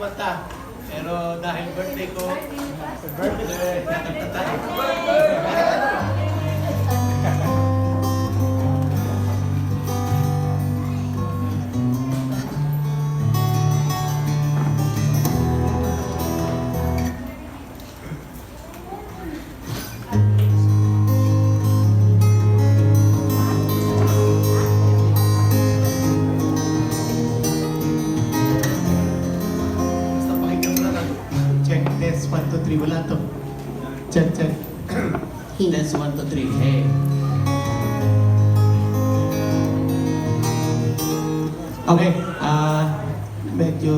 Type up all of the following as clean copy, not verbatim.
kumanta. Pero dahil birthday ko, birthday, kakanta tayo. Test 1, 2, 3, wala to. Check. Test 1, 2, 3, hey. Okay, medyo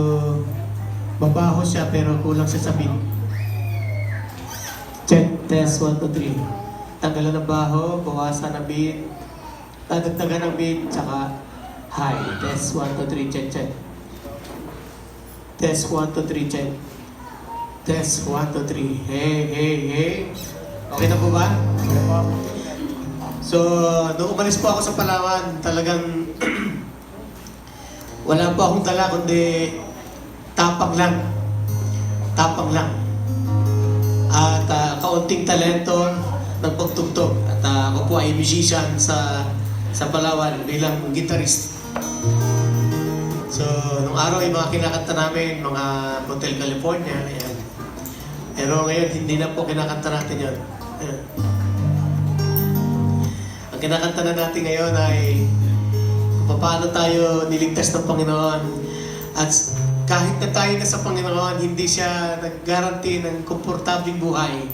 babaho siya pero kulang siya sa beat. Check, test 1, 2, 3. Tanggalan ng baho, bawasan ng beat, dadagdagan ng beat, tsaka high. Test 1, 2, 3, check. Test 1, 2, 3, check. Test 1, 2, 3. Hey. Okay na po ba? So, nung umalis po ako sa Palawan, talagang wala po akong dala kundi tapang lang. At kaunting talento ng pagtugtog. At ako po ay musician sa Palawan bilang guitarist. So, nung araw yung mga kinakanta namin, mga Hotel California, ayan. Pero ngayon, hindi na po kinakanta natin yun. Ang kinakanta na natin ngayon ay kung paano tayo niligtas ng Panginoon. At kahit na tayo na sa Panginoon, hindi siya nag-guarantee ng komportabling buhay.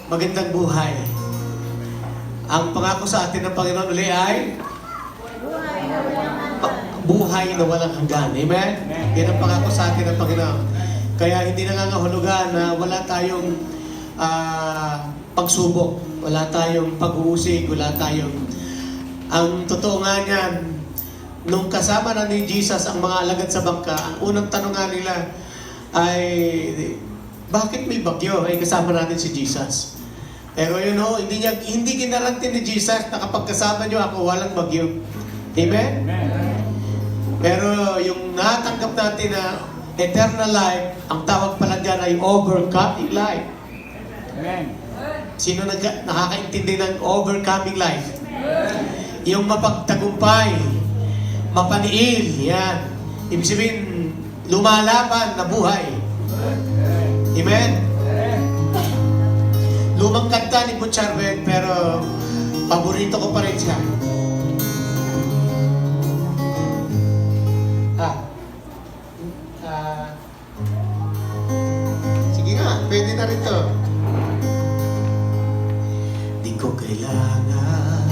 Magandang buhay. Ang pangako sa atin ng Panginoon uli ay buhay na walang hanggan. Amen? Yan ang pangako sa atin ng Panginoon. Kaya hindi nangangahulugan na wala tayong pagsubok, wala tayong pag-uusig, wala tayong... Ang totoo nga niyan, nung kasama na ni Jesus ang mga alagad sa bangka, ang unang tanong nga nila ay, bakit may bagyo? Ay kasama natin si Jesus. Pero yun o, hindi ginarantin ni Jesus na kapag kasama nyo ako, walang bagyo. Amen? Pero yung natanggap natin na eternal life, ang tawag pala dyan ay overcoming life. Amen. Sino nakakaintindi ng overcoming life? Yung mapagtagumpay, mapaniil, yan. Ibig sabihin, lumalaban na buhay. Amen? Lumang kanta ni Butcharbet, pero paborito ko pa rin siya. Sige nga, pwede na rin to. Di ko kailangan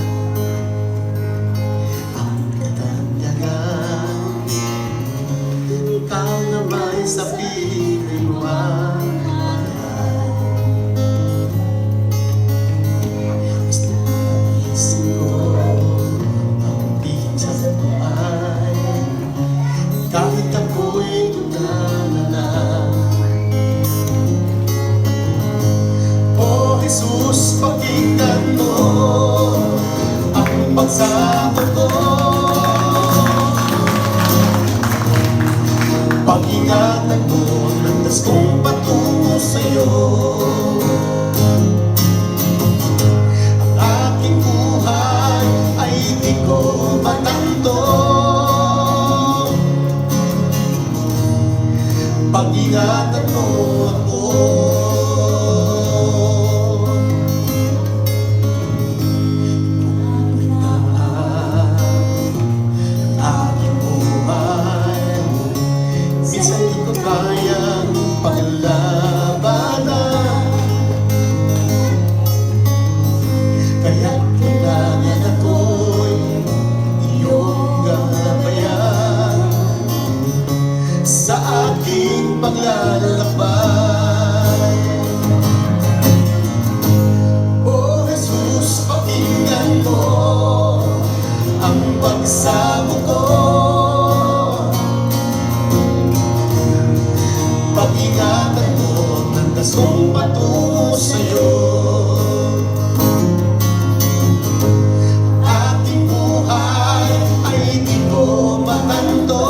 ang katandagan, ikaw na may sabihin mo ang basta isip ko ang biging sa buhay, kahit ako'y Jesus, pakinggan mo ang pagsabot ko. Pag-ingatan mo ang landas kong patungo sa'yo. Ang aking buhay ay di ko matanto. Pag-ingatan mo ako. Paglalakbay. O Jesus, pakinggan mo ang pagsabot ko. Pag-ingatan mo ang landas kong patungo sa'yo. Ating buhay ay di ko matanto.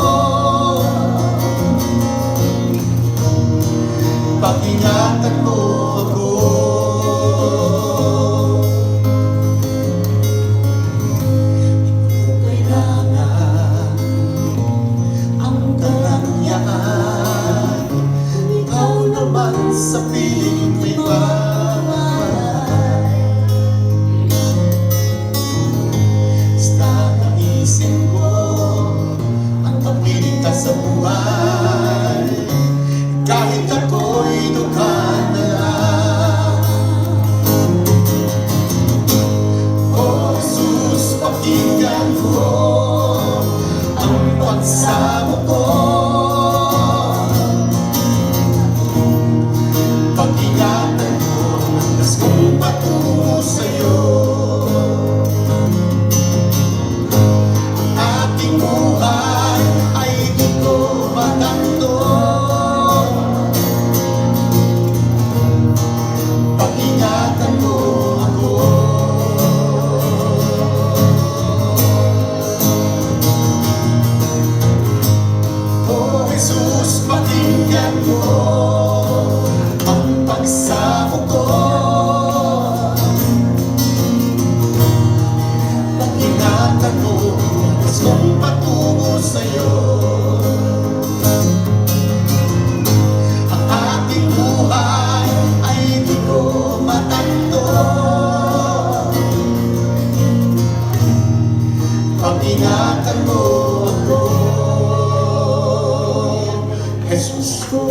Pag-ingatan mo ako. Kailangan ang karangyaan, ikaw naman sa piling may bahay. Basta naisip ko ang papiligtas sa buhay, kahit ako'y dukha na lang. O Jesus, pakinggan mo ang pagsamo ko. Pag-ingatan mo ang das kong patungo sa'yo. Ang aking buhay ay di ko matanto. Pag-ingatan mo ako. Oh Jesus, pakinggan mo ang pagsamo ko. Pag-ingatan mo ang kong patungo sa'yo. Ang aking buhay ay di ko matanto. Pag-ingatan mo ako, Jesus ko.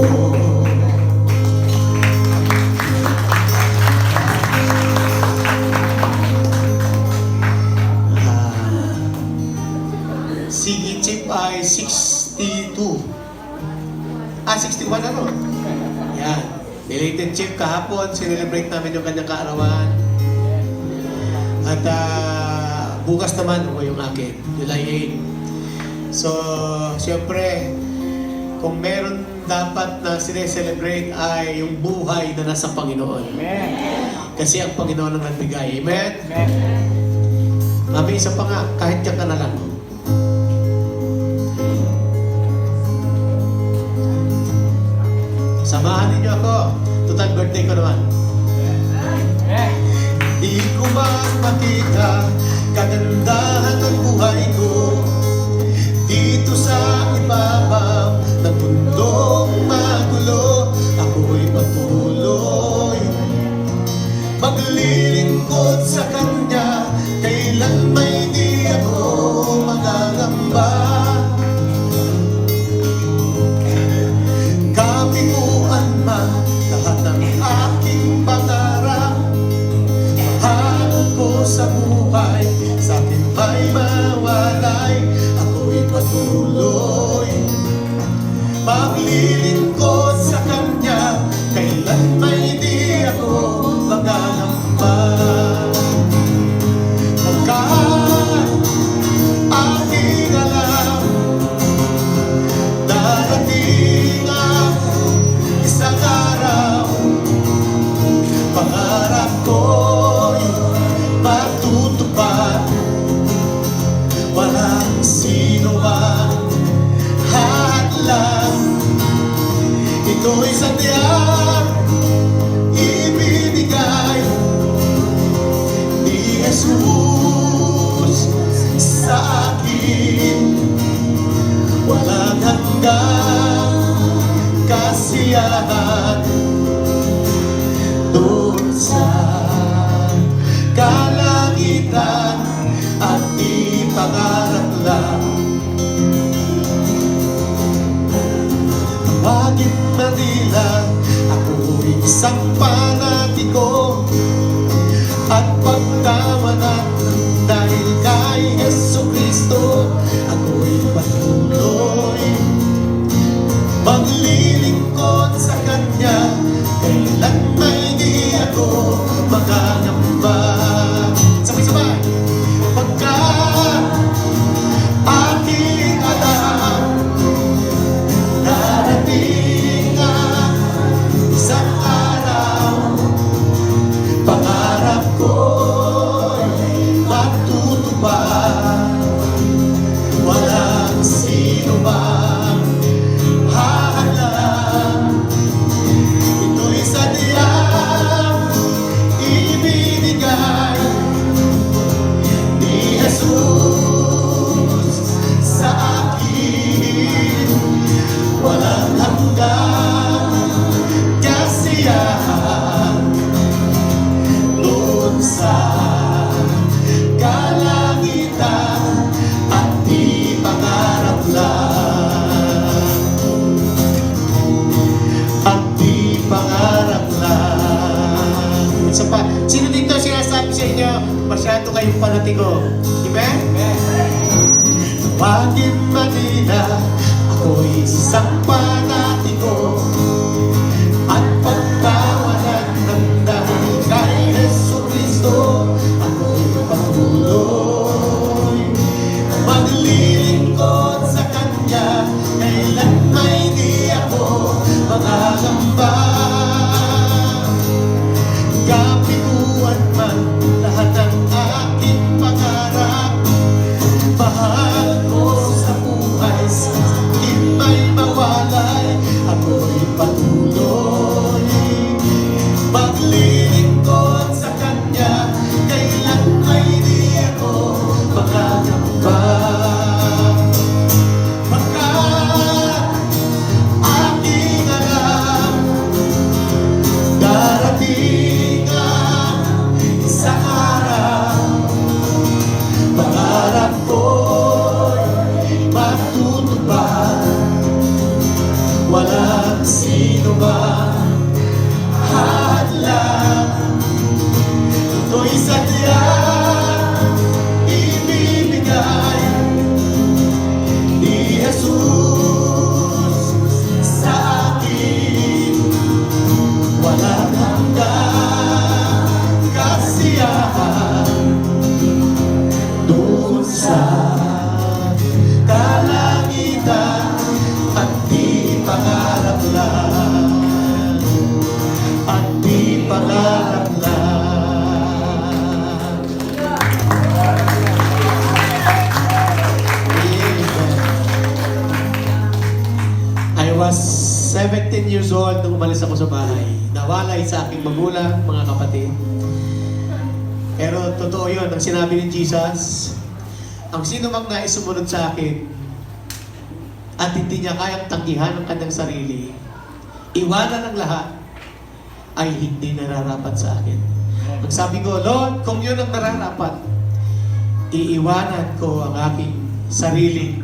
Sige, chip ay 62. 61 ano? Yan. Belated chip kahapon, sinelebrate namin yung kanyang kaarawan. At bukas naman o yung akin, July 8. So, siyempre, kung meron dapat na sineselebrate ay yung buhay na nasa Panginoon. Amen. Kasi ang Panginoon ang nagbigay. Amen? Amen. Mami, isa pa nga, kahit yan ka na lang. Samahan ninyo ako. Total birthday ko naman. Amen. Di ko man makita kagandahan ng buhay ko dito sa ibabaw ng mundong magulo. Ako'y patuloy maglilingkod sa Kanya, kailan may di ako magangamba. Kabiguan man lahat ng aking pangarap, mahal ko sa buhay, sa akin may mawalay. Ako'y patuloy maglilingkod sa Kanya, kailan may di ako magangamba. Pagkat aking alam, darating ang isang araw, pangarap ko'y matutupad. Walang sino man hadlang, ito'y sadyang ibinigay ni Jesus sa akin. Walang hanggang kasiyahan doon sa kalangitan at di pangarap lang. Tawagin Manila, ako'y isang panatiko at pagkawanat dahil kay Jesucristo. Ako'y patuloy maglilingkod sa Kanya, kailan may di ako magangamba. Sabay-sabay! Pagkat aking alam, darating ang isang araw, isa pa. Sino dito sinasabi sa inyo, masyado kayong panatigo? Amen? Tawagin Manila, ako'y isang panatigo. At pagtawanan ng dahil kay Jesucristo, ako'y patuloy maglilingkod sa Kanya, kailan may di ako mangangamba. Kapiguan man lahat ng aking pangarap, mahal ko sa buhay, di may mawalay, ako'y patuloy maglilingkod sa Kanya, kailan may di ako makakamba. Pagkat aking alam, darating ang isang araw, pangarap ko'y matutupad. Walang sino man hadlang, ito'y sadyang ibibigay ni Jesus sa akin. Walang hanggang kasiyahan doon sa kalangitan, at di pangarap lang, at di pangarap lang. I was 17 years old nung umalis ako sa bahay. Nawalay sa aking magulang, mga kapatid. Pero totoo yun, ang sinabi ni Jesus, ang sino mang nais sumunod sa akin at hindi niya kayang tanggihan ang kanyang sarili, iwanan ang lahat, ay hindi nararapat sa akin. Magsabi ko, Lord, kung yun ang nararapat, iiwanan ko ang aking sariling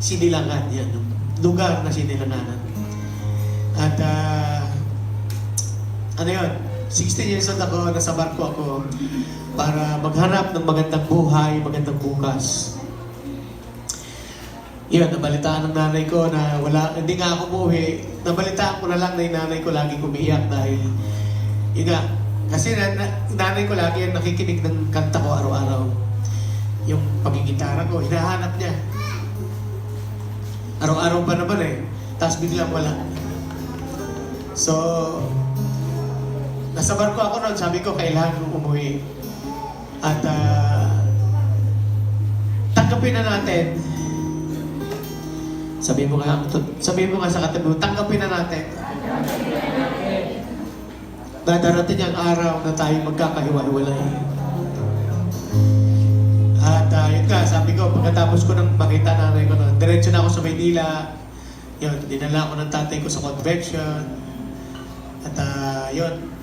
sinilangan, yan, lugar na sinilanganan. At ano yun, 16 years old ako, nasa barko ako para maghanap ng magandang buhay, magandang bukas. Yun, nabalitaan ng nanay ko na hindi nga ako umuwi. Nabalitaan ko na lang na yung nanay ko lagi kumiiyak dahil, yun nga, kasi nanay ko lagi ang nakikinig ng kanta ko araw-araw. Yung pagigitara ko, hinahanap niya. Araw-araw pa naman eh. Tapos biglang wala. So, nasa barko ako noon, sabi ko, kailangan kong umuwi. At tanggapin na natin. Sabi mo nga sa katabi mo, tanggapin na natin. Dadarating ang araw na tayo magkakahiwa-hiwalay. At yun nga, sabi ko, pagkatapos ko nang makita nanay ko noon, diretso na ako sa Maynila. Yun, dinala ako ng tatay ko sa convention. At yun,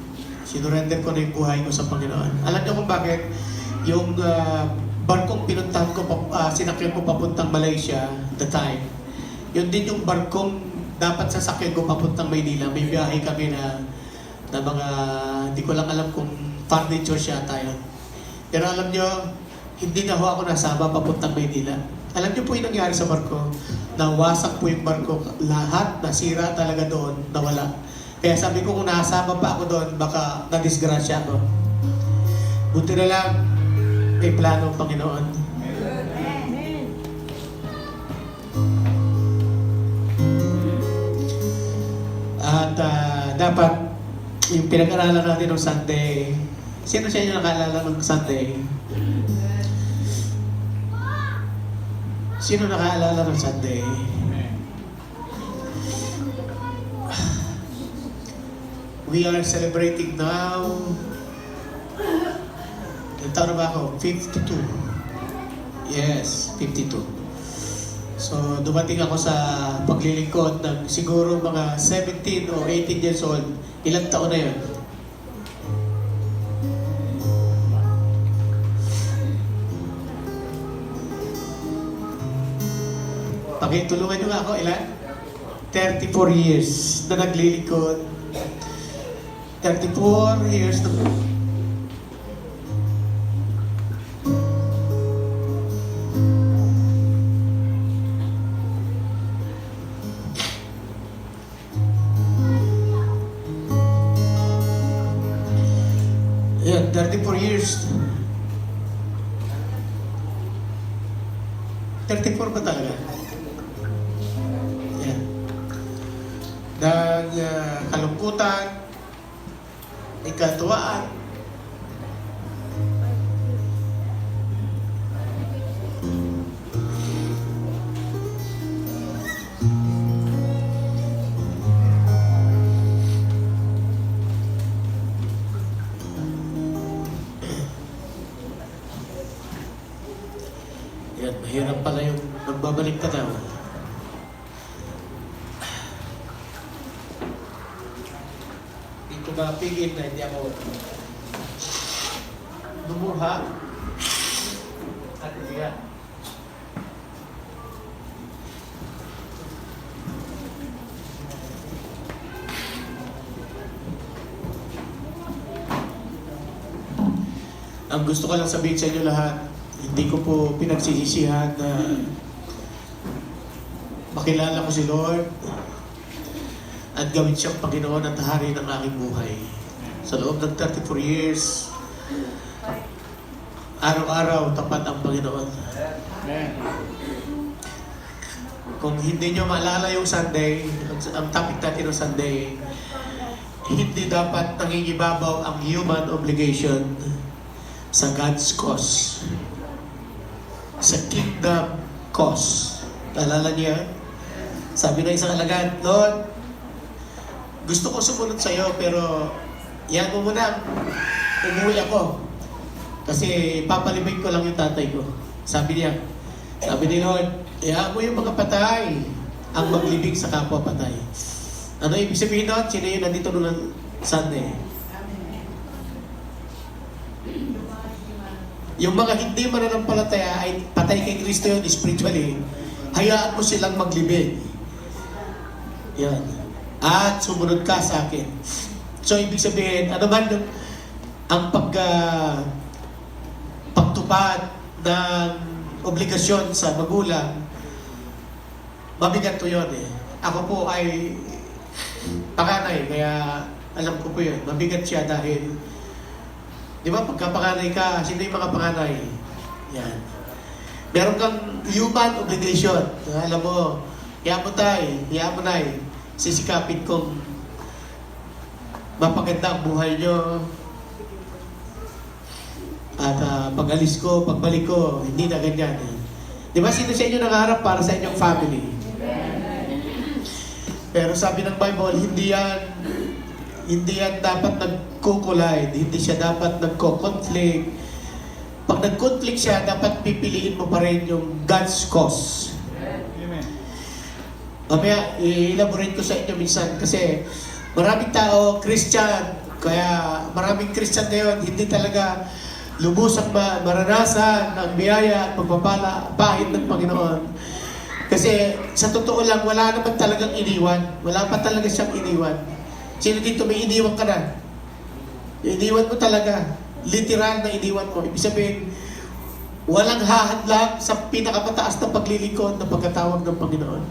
sinurrender ko na yung buhay ko sa Panginoon. Alam niyo kung bakit? Yung barkong pinuntahan ko, sinakyan ko papuntang Malaysia, the time. Yun din yung barkong dapat sasakyan ko papuntang Maynila. May biyahe kami na mga, hindi ko lang alam kung furniture siya tayo. Pero alam nyo, hindi na ho ako nasama papuntang Maynila. Alam nyo po yung nangyari sa barko? Nawasak po yung barko. Lahat nasira talaga doon, nawala. Kaya sabi ko kung nasama pa ako doon, baka nadisgrasya ako. Buti na lang, may plano ang Panginoon. At dapat yung pinag-aralan natin ng Sunday, sino siya yung nakaalala ng Sunday? Sino nakaalala ng Sunday? We are celebrating now. Ilang taon na ba ako? 52. Yes, 52. So, dumating ako sa paglilingkod ng siguro mga 17 o 18 years old. Ilang taon na yun? Pakitulungan nyo nga ako, ilan? 34 years na naglilingkod. 34 years na. Ayan, 34 years. 34 ba talaga? Ayan. Kalungkutan, ikatuwaan, yan, mahirap pala yung magbabalik ka daw. Hindi ko mapigil na hindi ako lumuha. At yan. Ang gusto ko lang sabihin sa inyo lahat, hindi ko po pinagsisisihan na makilala ko si Lord at gawin siyang Panginoon at Hari ng aking buhay. Sa loob ng 34 years, araw-araw tapat ang Panginoon. Amen. Kung hindi nyo maalala yung Sunday, ang topic natin ng Sunday, hindi dapat nangingibabaw ang human obligation sa God's cause. Sa kingdom cause. Naalala niya? Sabi ng isang alagad, Lord, gusto ko sumunod sa iyo, pero yan mo muna, umuwi ako. Kasi papalibig ko lang yung tatay ko. Sabi niya, sabi ni Lord, hayaan mo yung mga patay ang maglibig sa kapwa patay. Ano ibig sabihin nun? Sino yun nandito nung Sunday? Yung mga hindi mananampalataya ay patay kay Kristo yun spiritually. Hayaan mo silang maglibig. Yan. At sumunod ka sa akin. So, ibig sabihin, ano man yung ang pagtupad ng obligasyon sa magulang, mabigat to yun eh. Ako po ay panganay, kaya alam ko po yun. Mabigat siya dahil, di ba, pagkapanganay ka, sino yung mga panganay? Yan. Meron kang human obligation. Alam mo, hiya mo tay, hiya mo nay, sisikapin kong mapaganda ang buhay nyo. At pag-alis ko, pagbalik ko, hindi na ganyan. Eh. Di ba, sino sa inyo nangarap para sa inyong family? Pero sabi ng Bible, hindi yan dapat nagko-collide, hindi siya dapat nagko-conflict. Pag nag-conflict siya, dapat pipiliin mo pa rin yung God's cause. Amen. Mamaya, i-elaborate ko sa inyo minsan kasi maraming tao, Christian, kaya maraming Christian ngayon, hindi talaga lubusang maranasan ang biyaya at pagpapala, bahid ng Panginoon. Kasi sa totoo lang, wala naman talagang iniwan. Wala pa talaga siyang iniwan. Sino dito may iniwan ka na? Iniwan mo talaga. Literal na iniwan mo. Ibig sabihin, walang hahadlang sa pinakamataas na paglilingkod na pagkatawag ng Panginoon.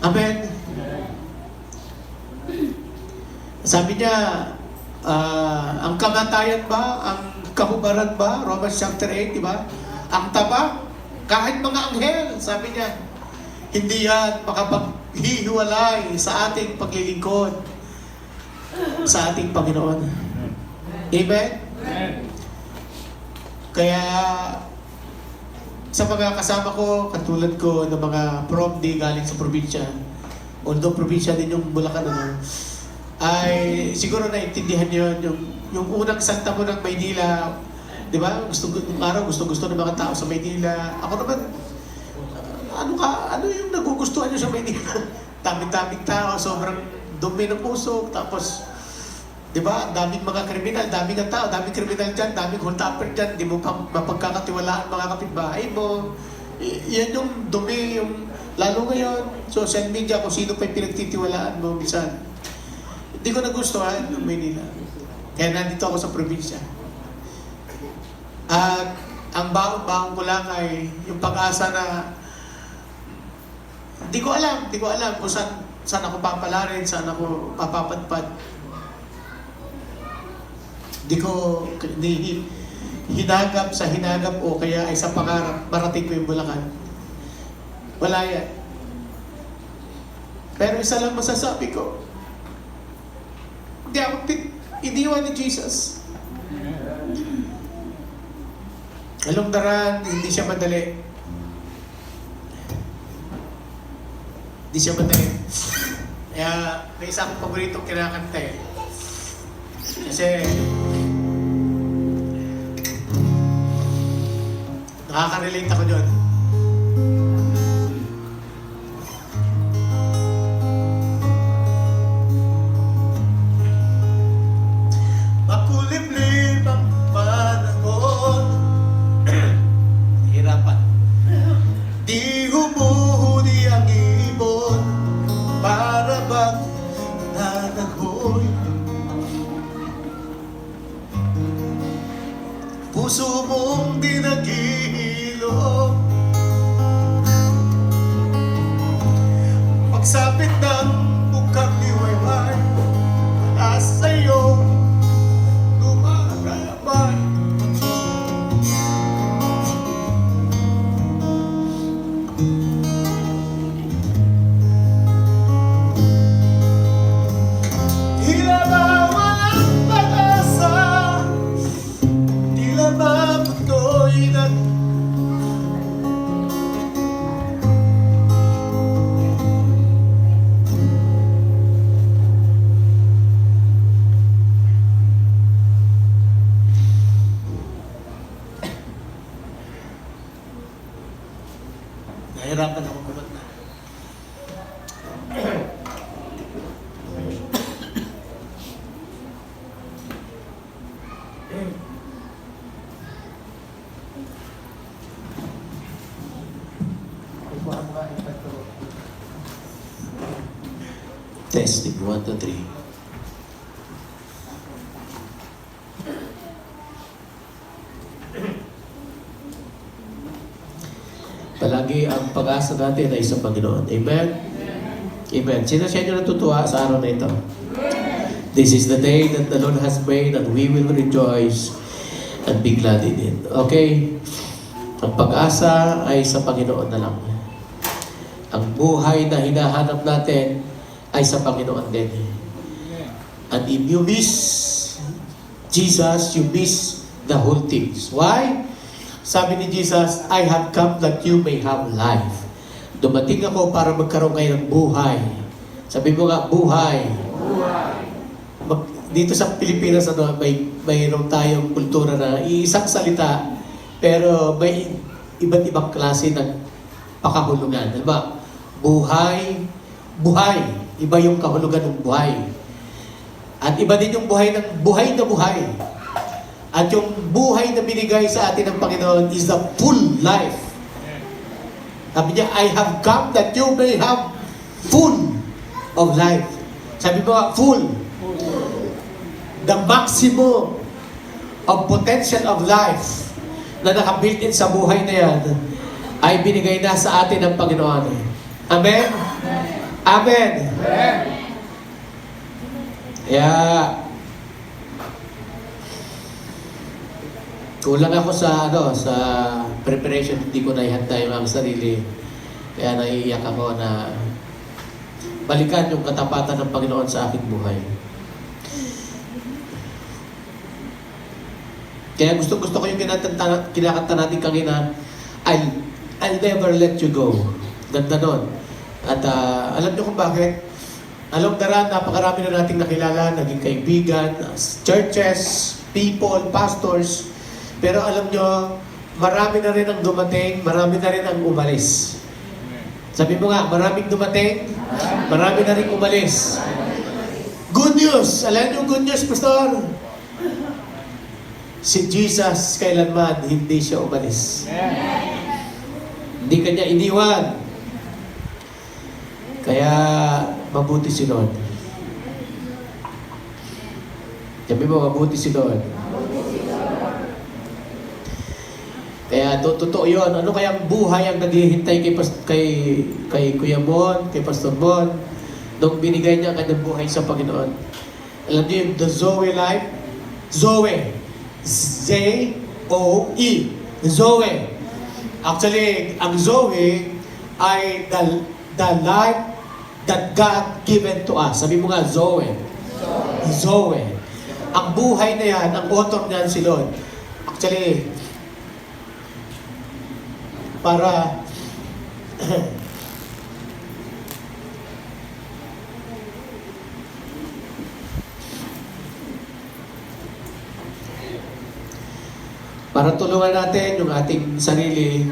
Amen? Sabi niya, ang kamatayan ba, ang kahubaran ba, Romans chapter 8, di ba? Ang taba, kahit mga anghel, sabi niya, hindi yan makapaghihiwalay sa ating paglilingkod sa ating Panginoon. Amen? Amen. Kaya sa mga kasama ko, katulad ko ng mga prom-day galing sa probinsya, although probinsya din yung Bulacan, ano, ay siguro naintindihan yun, yung unang santa mo ng Maynila, di ba? Gusto ng mga tao sa Maynila. Ako naman, ano yung nagugustuhan nyo sa Maynila? Daming tao, sobrang dumi ng puso, tapos, di ba? Daming mga kriminal, daming tao, daming kriminal dyan, daming hold-upper dyan, di mo pa mapagkakatiwalaan mga kapitbahay mo. Yan yung dumi, lalo ngayon, social media, kung sino pa yung pinagtitiwalaan mo, minsan. Hindi ko nagustuhan ng Maynila. Kaya nandito ako sa probinsya. At ang baon-baon ko lang ay yung pag-asa na hindi ko alam kung saan ako papalarin, saan ako papapadpad. Hindi ko hinagap sa hinagap o kaya ay sa pangarap, marating ko yung Bulacan. Wala yan. Pero isa lang masasabi ko, hindi ako iniwan ni Jesus. Along the run, hindi siya madali. Hindi siya madali. Kaya may isa akong paboritong kinakanta eh. Kasi nakaka-relate ako doon. Makulimlim ang panahon. Hirapan. Di humuhuli ang ibon, para bang nanahoy. Puso mong di naghihilom, pagsapit ng mukhang liwayway, wala sa'yo lumarabay. Tila ba walang pag-asa, tila ba mundo'y nahirapan ako kumanta. Testing, 1, 2, 3. Palagi ang pag-asa natin ay sa Panginoon. Amen? Amen. Sino sa inyo natutuwa sa araw na ito? This is the day that the Lord has made and we will rejoice and be glad in it. Okay? Ang pag-asa ay sa Panginoon na lang. Ang buhay na hinahanap natin ay sa Panginoon din. And if you miss Jesus, you miss the whole things. Why? Sabi ni Jesus, I have come that you may have life. Dumating ako para magkaroon kayo ng buhay. Sabi mo nga, buhay. Dito sa Pilipinas, mayroon tayong kultura na iisang salita, pero may iba't ibang klase ng pakahulugan. Diba? Buhay. Iba yung kahulugan ng buhay. At iba din yung buhay na buhay. At yung buhay na binigay sa atin ng Panginoon is the full life. Sabi niya, I have come that you may have full of life. Sabi mo nga, full. The maximum of potential of life na nakabuilt in sa buhay na yan ay binigay na sa atin ng Panginoon. Amen? Amen. Kaya kulang ako sa preparation, hindi ko naihanda yung ang sarili. Kaya naiiyak ako na balikan yung katapatan ng Panginoon sa aking buhay. Kaya gusto ko yung kinakanta natin kanina, I'll never let you go. Ganda nun. At alam niyo kung bakit? Along the run, napakarami na nating nakilala, naging kaibigan, churches, people, pastors. Pero alam niyo, marami na rin ang dumating, marami na rin ang umalis. Sabi mo nga, maraming dumating, marami na rin umalis. Good news! Alam niyo good news, Pastor? Si Jesus, kailanman, hindi siya umalis. Hindi kanya iniwan. Kaya, mabuti si Lord. Sabi mo, mabuti si Lord. Kaya totoo yun. Ano kayang buhay ang naghihintay kay Kuya Mon, kay Pastor Mon, nung binigay niya ang kanyang buhay sa Panginoon? Alam niyo yung the Zoe life? Zoe. Z-O-E. Zoe. Actually, ang Zoe ay the life that God given to us. Sabi mo nga, Zoe. Zoe. Ang buhay na yan, ang author niyan si Lord. Actually, para para tulungan natin yung ating sarili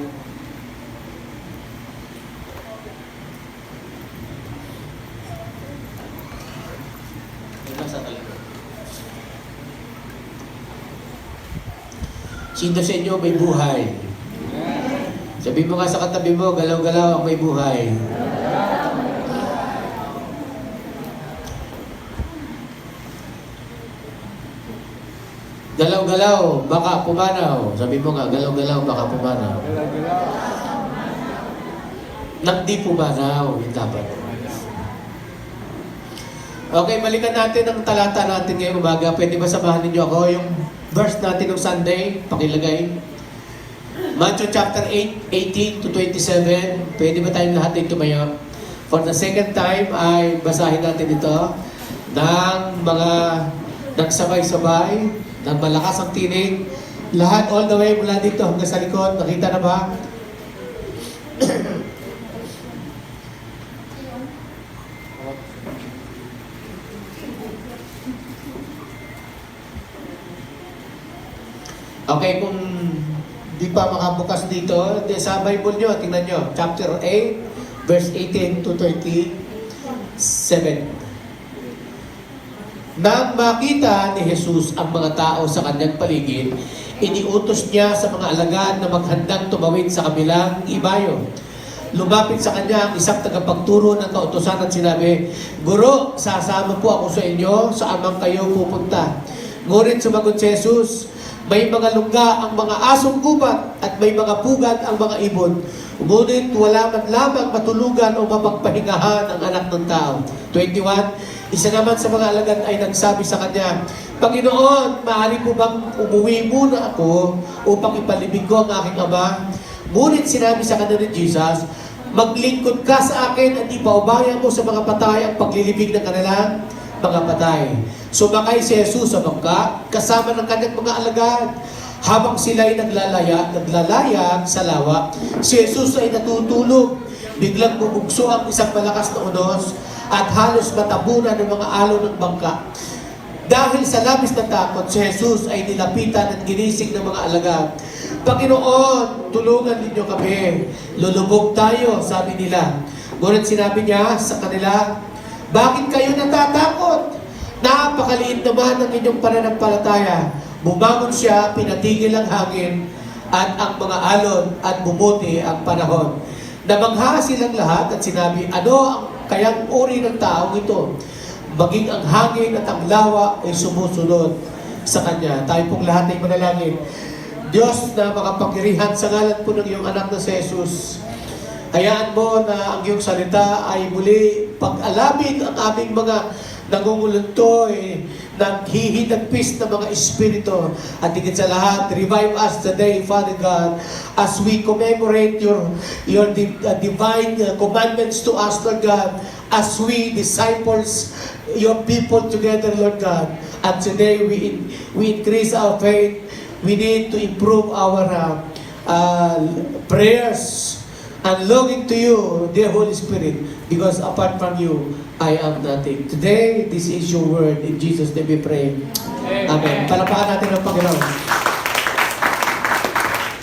sino sa inyo may buhay. Sabi mo nga sa katabi mo, galaw-galaw ang may buhay. Galaw-galaw, baka pumanaw. Sabi mo nga, galaw-galaw, baka pumanaw. Nang di pumanaw, yung dapat. Okay, balikan natin ang talata natin ngayong umaga. Pwede ba samahan ninyo ako yung verse natin ng Sunday? Pakilagay. Matthew chapter 8, 18 to 27. Pwede ba tayong lahat ay tumayo? For the second time ay basahin natin ito ng mga nagsabay-sabay, ng malakas ang tinig. Lahat all the way mula dito hanggang sa likod. Nakita na ba? Okay, kung di pa makabukas dito, sa Bible nyo, tingnan nyo, chapter 8, verse 18 to 27. Nang makita ni Jesus ang mga tao sa kanyang paligid, iniutos niya sa mga alagad na maghandang tumawid sa kabilang ibayo. Lumapit sa kanya ang isang tagapagturo ng kautusan at sinabi, Guro, sasama po ako sa inyo, saan man kayo pupunta. Ngunit sumagot si Jesus, may mga lungga ang mga asong gubat at may mga pugad ang mga ibon. Ngunit wala man lamang matulugan o mapagpahingahan ang anak ng tao. 21, isa naman sa mga alagad ay nagsabi sa kanya, Panginoon, maaari po bang umuwi muna ako upang ipalibing ko ang aking ama? Ngunit sinabi sa kanya ni Jesus, maglingkod ka sa akin at ipaubayan mo sa mga patay ang paglilibing ng kanilang mga patay. Sumakay si Jesus sa bangka, kasama ng kanyang mga alagad. Habang sila'y naglalayag sa lawa, si Jesus ay natutulog. Biglang bubugso ang isang malakas na unos at halos matabunan ng mga alon ng bangka. Dahil sa labis na takot, si Jesus ay nilapitan at ginising ng mga alagad. Panginoon, tulungan ninyo kami. Lulubog tayo, sabi nila. Ngunit sinabi niya sa kanila, bakit kayo natatakot? Napakaliit naman ang inyong pananampalataya. Bumangon siya, pinatigil ang hangin at ang mga alon at bumuti ang panahon. Namangha silang lahat at sinabi, ano ang kayang uri ng taong ito? Maging ang hangin at ang lawa ay sumusunod sa Kanya. Tayo pong lahat ay manalangin. Diyos na makapangyarihan sa ngalan po ng iyong anak na si Jesus, hayaan mo na ang iyong salita ay muli pag-alabit ang aming mga nangunguluntoy, naghihinagpis ng mga espiritu. At higit sa lahat, revive us today, Father God, as we commemorate your divine commandments to us, Lord God, as we disciples your people together, Lord God. And today, we increase our faith. We need to improve our prayers and longing to you, dear Holy Spirit, because apart from you, I am nothing. Today, this is your word. In Jesus' name we pray. Amen. Palapakan natin ang Panginoon.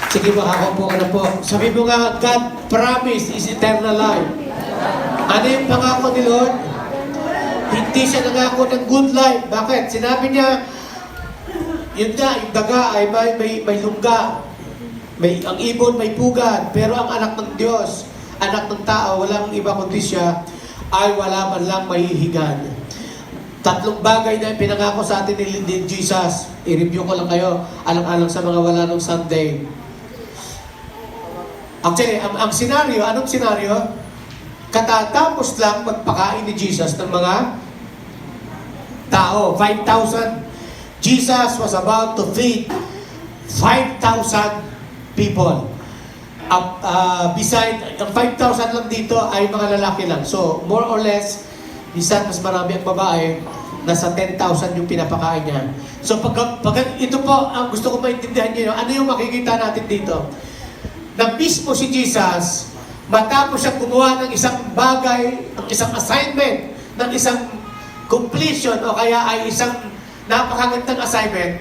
Sige, makakaupo ka na po. Sabi mo nga, God promise is eternal life. Ano yung pangako ni Lord? Hindi siya nangako ng good life. Bakit? Sinabi niya, yun nga, yung daga ay may lungga. Ang ibon may pugad. Pero ang anak ng Diyos, anak ng tao, walang iba kundi siya, ay wala man lang mahihigan. Tatlong bagay na pinangako sa atin ni Jesus. I-review ko lang kayo, alang-alang sa mga wala nung Sunday. Actually, ang senaryo, anong senaryo? Katatapos lang magpakain ni Jesus ng mga tao, 5,000. Jesus was about to feed 5,000 people. Beside, ang 5,000 lang dito ay mga lalaki lang. So, more or less, minsan mas marami ang babae, nasa 10,000 yung pinapakain niya. So, ito po, ang gusto ko maintindihan niyo, ano yung makikita natin dito? Na mismo si Jesus, matapos siya gumawa ng isang bagay, ng isang assignment, ng isang completion, o kaya ay isang napakagandang assignment,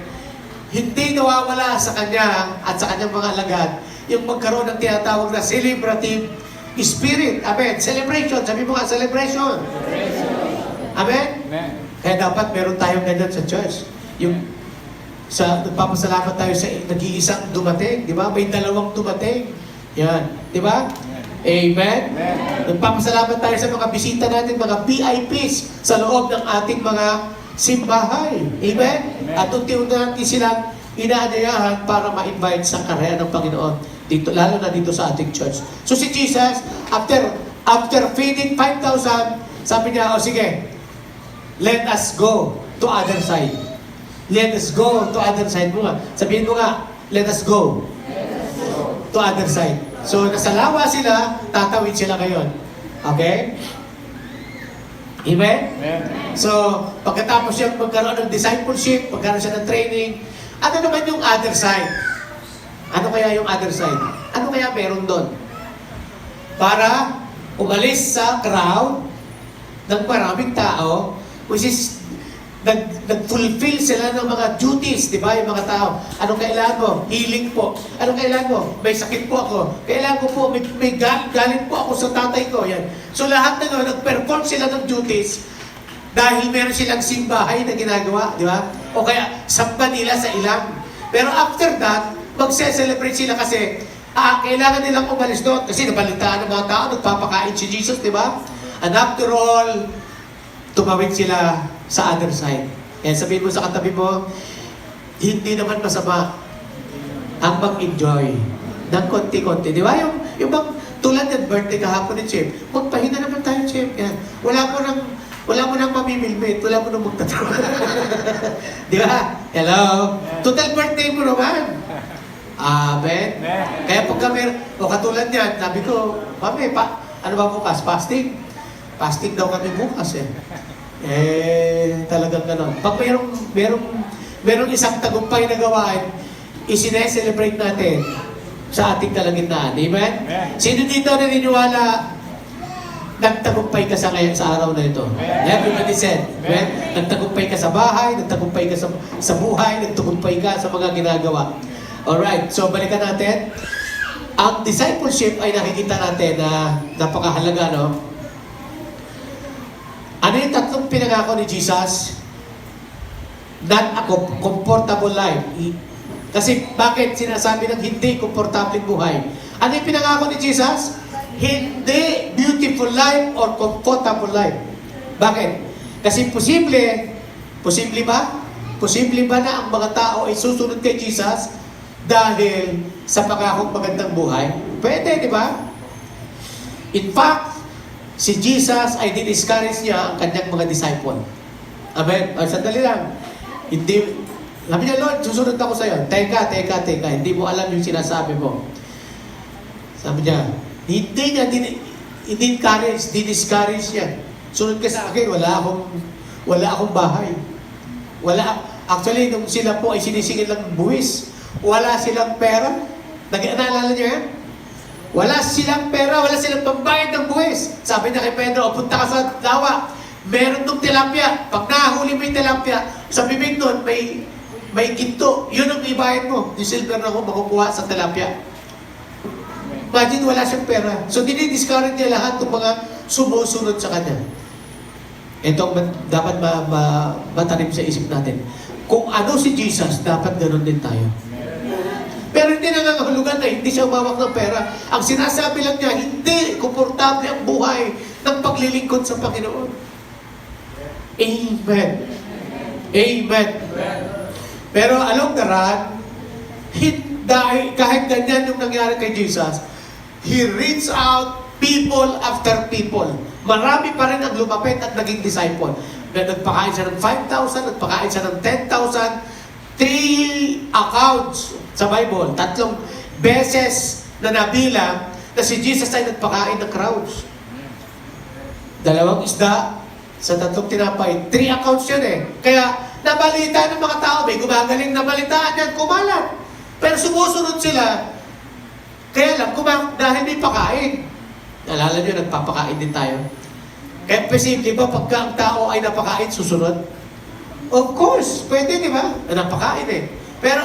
hindi nawawala sa kanya at sa kanyang mga alagad yung magkaroon ng tinatawag na celebrative spirit. Amen. Celebration. Sabi mo nga, celebration. Amen? Amen. Kaya dapat meron tayong ganyan sa church. Yung nagpapasalamat tayo sa nag-iisang dumating. Di ba? May dalawang dumating. Yan. Di ba? Amen? Amen. Nagpapasalamat tayo sa mga bisita natin, mga VIPs sa loob ng ating mga simbahay. Amen? At unti-unti natin silang inaanyayahan para ma-invite sa karya ng Panginoon. Dito, lalo na dito sa ating church. So si Jesus, after feeding 5,000, sabi niya, o sige, let us go to other side. Let us go to other side mo nga. Sabihin mo nga, let us go to other side. So nasa lawa sila, tatawid sila ngayon. Okay? Amen? Amen. So, pagkatapos siya magkaroon ng discipleship, magkaroon siya ng training, ano naman yung other side? Ano kaya yung other side? Ano kaya meron doon? Para umalis sa crowd ng maraming tao, which is nag-fulfill sila ng mga duties, di ba? Yung mga tao. Anong kailangan mo? Healing po. Anong kailangan mo? May sakit po ako. Kailangan ko po, may galing po ako sa tatay ko. Yan. So lahat na nag-perform sila ng duties dahil meron silang simbahay na ginagawa, di ba? O kaya samba nila sa ilang. Pero after that, magse-celebrate sila kasi kailangan nilang umalis doon kasi nabalitaan ng mga tao, nagpapakain si Jesus, di ba? And after all, tumawid sila sa other side. Kaya sabihin mo sa katabi mo, hindi naman masama ang mag-enjoy ng konti-konti. Di ba? Yung bang tulad ng birthday kahapon ni Chip, magpahinga naman tayo, Chip. Yan. Wala mo nang mamimilmit, wala mo nang magtatrawa. Di ba? Hello? Total birthday mo naman. Amen. Kaya pag kami, o katulad niyan, sabi ko, mami, ano ba bukas? Fasting? Fasting daw kami bukas eh. Talagang gano'n. Pag merong isang tagumpay na gawain, isine-celebrate natin sa ating kalagitnaan. Amen? Sino dito naniniwala nagtagumpay ka sa ngayon sa araw na ito? Everybody said, amen? Nagtagumpay ka sa bahay, nagtagumpay ka sa buhay, nagtagumpay ka sa mga ginagawa. Alright, so balikan natin. Ang discipleship ay nakikita natin na napakahalaga, no? Ano yung tatlong pinangako ni Jesus? Not a comfortable life. Kasi bakit sinasabi ng hindi komportableng buhay? Ano yung pinangako ni Jesus? Hindi beautiful life or comfortable life. Bakit? Kasi posible ba? Posible ba na ang mga tao ay susunod kay Jesus dahil sa pangakong magandang buhay? Pwede, di ba? In fact, si Jesus ay di-discourage niya ang kanyang mga disciple. Amen? Sandali lang. Sabi niya, Lord, susunod ako sa'yo. Teka. Hindi mo alam yung sinasabi mo. Sabi niya, hindi niya di-encourage, di-discourage niya. Sunod ka sa akin, wala akong bahay. Actually, nung sila po ay sinisingil ng buwis, wala silang pera. Naalala niyo yan? Wala silang pera, wala silang pambayad ng buwis. Sabi niya kay Pedro, punta ka sa lawa. Meron nung tilapia. Pag nahuli mo yung tilapia, sa bibig nun, may ginto. Yun ang ibayad mo. Yung silver na makukuha sa tilapia. Imagine, wala siyang pera. So, dinidiscourage niya lahat ng mga sumusunod sa kanya. Ito dapat matanim sa isip natin. Kung ano si Jesus, dapat ganoon din tayo. Pero hindi nangangahulugan na hindi siya umawak ng pera. Ang sinasabi lang niya, hindi komportable ang buhay ng paglilingkod sa Panginoon. Amen. Amen. Pero along the run, dahil kahit ganyan yung nangyari kay Jesus, He reached out people after people. Marami pa rin ang lumapit at naging disciple. Nagpakain siya ng 5,000, nagpakain siya ng 10,000. 3 accounts sa Bible, 3 beses na nabilang na si Jesus ay nagpakain ng crowds. 2 isda sa 3 tinapay. 3 accounts yun eh. Kaya nabalita ng mga tao, may gumagaling na balitaan yan, kumalat. Pero sumusunod sila. Kaya lang, dahil may pakain. Naalala nyo, nagpapakain din tayo. Kaya posible ba pagka ang tao ay napakain, susunod? Of course, pwede, di ba? Napakain eh. Pero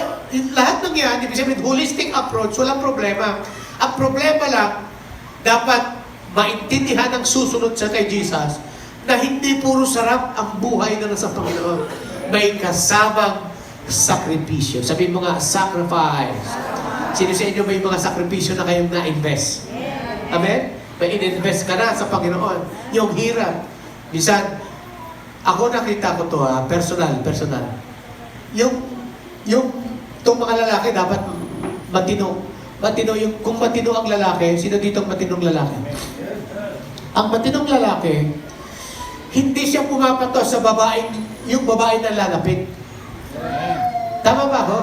lahat ng yan, ibig sabihin, holistic approach, walang problema. Ang problema lang, dapat maintindihan ng susunod sa kay Jesus na hindi puro sarap ang buhay na nasa Panginoon. May kasamang sakripisyo. Sabihin mo nga, sacrifice. Sino sa inyo may mga sakripisyo na kayong na-invest? Amen? May in-invest ka na sa Panginoon. Yung hirap. Minsan, ako nakita ko to personal. Itong mga lalaki dapat matino. Kung matino ang lalaki, sino dito ang matinong lalaki? Ang matinong lalaki, hindi siya pumapato sa yung babae na lalapit. Tama ba ho?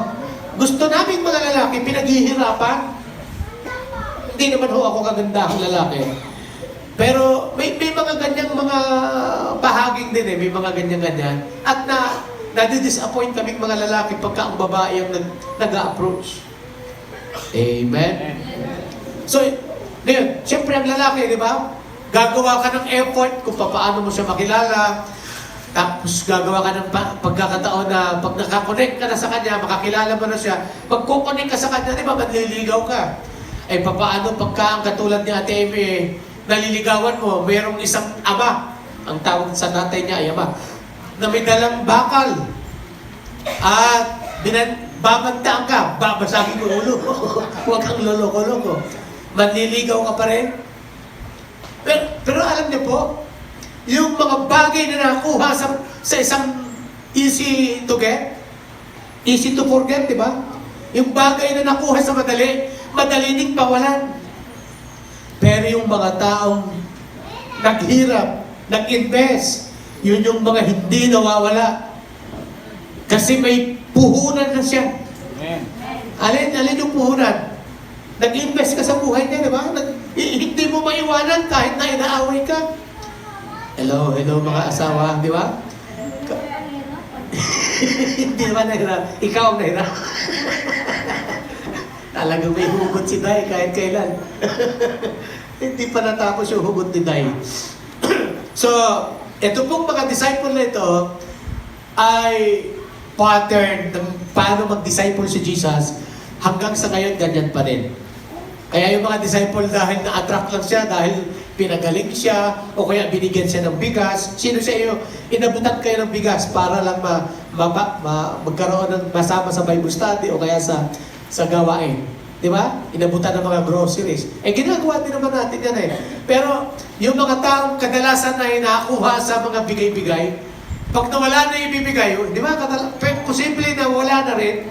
Gusto naming mga lalaki, pinaghihirapan. Hindi naman ho ako kagandahang lalaki. Pero may mga ganyang mga bahaging din eh, may mga ganyan-ganyan. At nadidisappoint kaming mga lalaki pagka ang babae ang nag-a-approach. Amen? So, yun, siyempre ang lalaki, di ba? Gagawa ka ng effort kung paano mo siya makilala. Tapos gagawa ka ng pagkakataon na pag nakakonect ka na sa kanya, makakilala mo na siya. Pag kukonect ka sa kanya, di ba, manliligaw ka. Ay, paano pagka ang katulad ni Ate Amy, naliligawan mo, mayroong isang ama, ang tawag sa tatay niya ay ama, na may dalang bakal. At babantaan ka, babasagin mo ulo. Huwag kang loloko-loko. Manliligaw ka pa rin. Pero alam niyo po, yung mga bagay na nakuha sa isang easy to get, easy to forget, di ba? Yung bagay na nakuha sa madali ding pawalan. Pero yung mga taong naghirap, nag-invest, yun yung mga hindi nawawala. Kasi may puhunan na siya. Alin yung puhunan? Nag-invest ka sa buhay niya, di ba? Hindi mo maiwanan kahit na inaaway ka. Hello mga asawa, di ba? Hindi naman nahirap. Ikaw ang nahirap. Talagang may hugot si Day kahit kailan. Hindi pa natapos yung hugot ni Day. So, ito pong mga disciple na ito ay pattern ng paano mag-disciple si Jesus hanggang sa ngayon ganyan pa rin. Kaya yung mga disciple dahil na-attract lang siya, dahil pinagaling siya, o kaya binigyan siya ng bigas. Sino sa iyo, inabutan kayo ng bigas para lang magkaroon ng masama sa Bible study o kaya sa gawain. Di ba? Inabutan ng mga groceries. Ginagawa din naman natin yan eh. Pero yung mga taong kadalasan na inakuha sa mga bigay-bigay, pag nawala na yung ibibigay, di ba? Posible na wala na rin.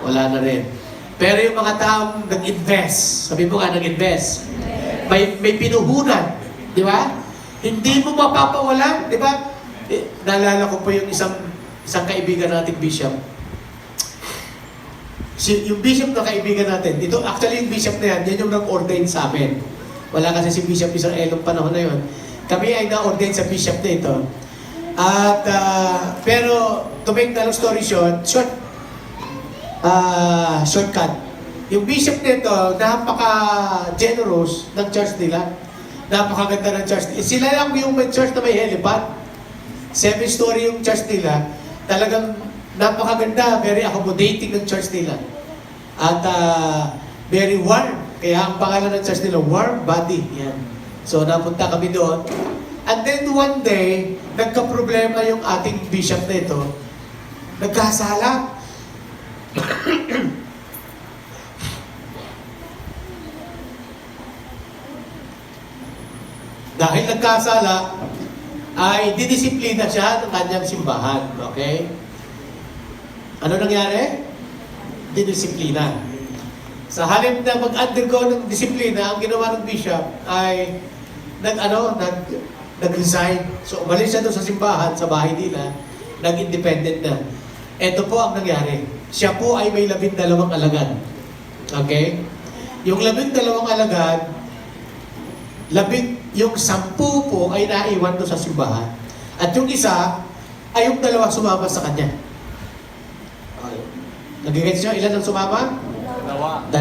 Wala na rin. Pero yung mga taong nag-invest, sabi mo nga nag-invest, may pinuhunan, di ba? Hindi mo mapapawalan, di ba? Naalala ko po yung isang kaibigan nating bishop. Yung bishop na kaibigan natin, ito actually yung bishop na yan yung nag-ordain sa amin. Wala kasi si Bishop Israel nung panahon na yun. Kami ay na-ordain sa bishop na ito. At, pero, to make the long story shortcut. Yung bishop nito, napaka-generous ng church nila. Napakaganda ng church. Sila lang yung may church na may helipad. 7-story yung church nila. Talagang napakaganda, very accommodating ng church nila. At very warm. Kaya ang pangalan ng church nila, Warm Body. Yan. So napunta kami doon. And then one day, nagka-problema yung ating bishop na ito. Nagkasala. Dahil nagkasala, ay didisiplina siya ng kanyang simbahan. Okay? Ano nangyari? Didisiplina. Sa halip na mag-undergo ng disiplina, ang ginawa ng bishop ay nag-resign. So, umalis siya doon sa simbahan, sa bahay nila, nag-independent na. Ito po ang nangyari. Siya po ay may 12 alagad. Okay? Yung 12 alagad, yung 10 po ay naiwan doon sa simbahan. At yung isa, ay yung 2 sumama sa kanya. Okay. Nagigets nyo? Ilan ang sumama? 2.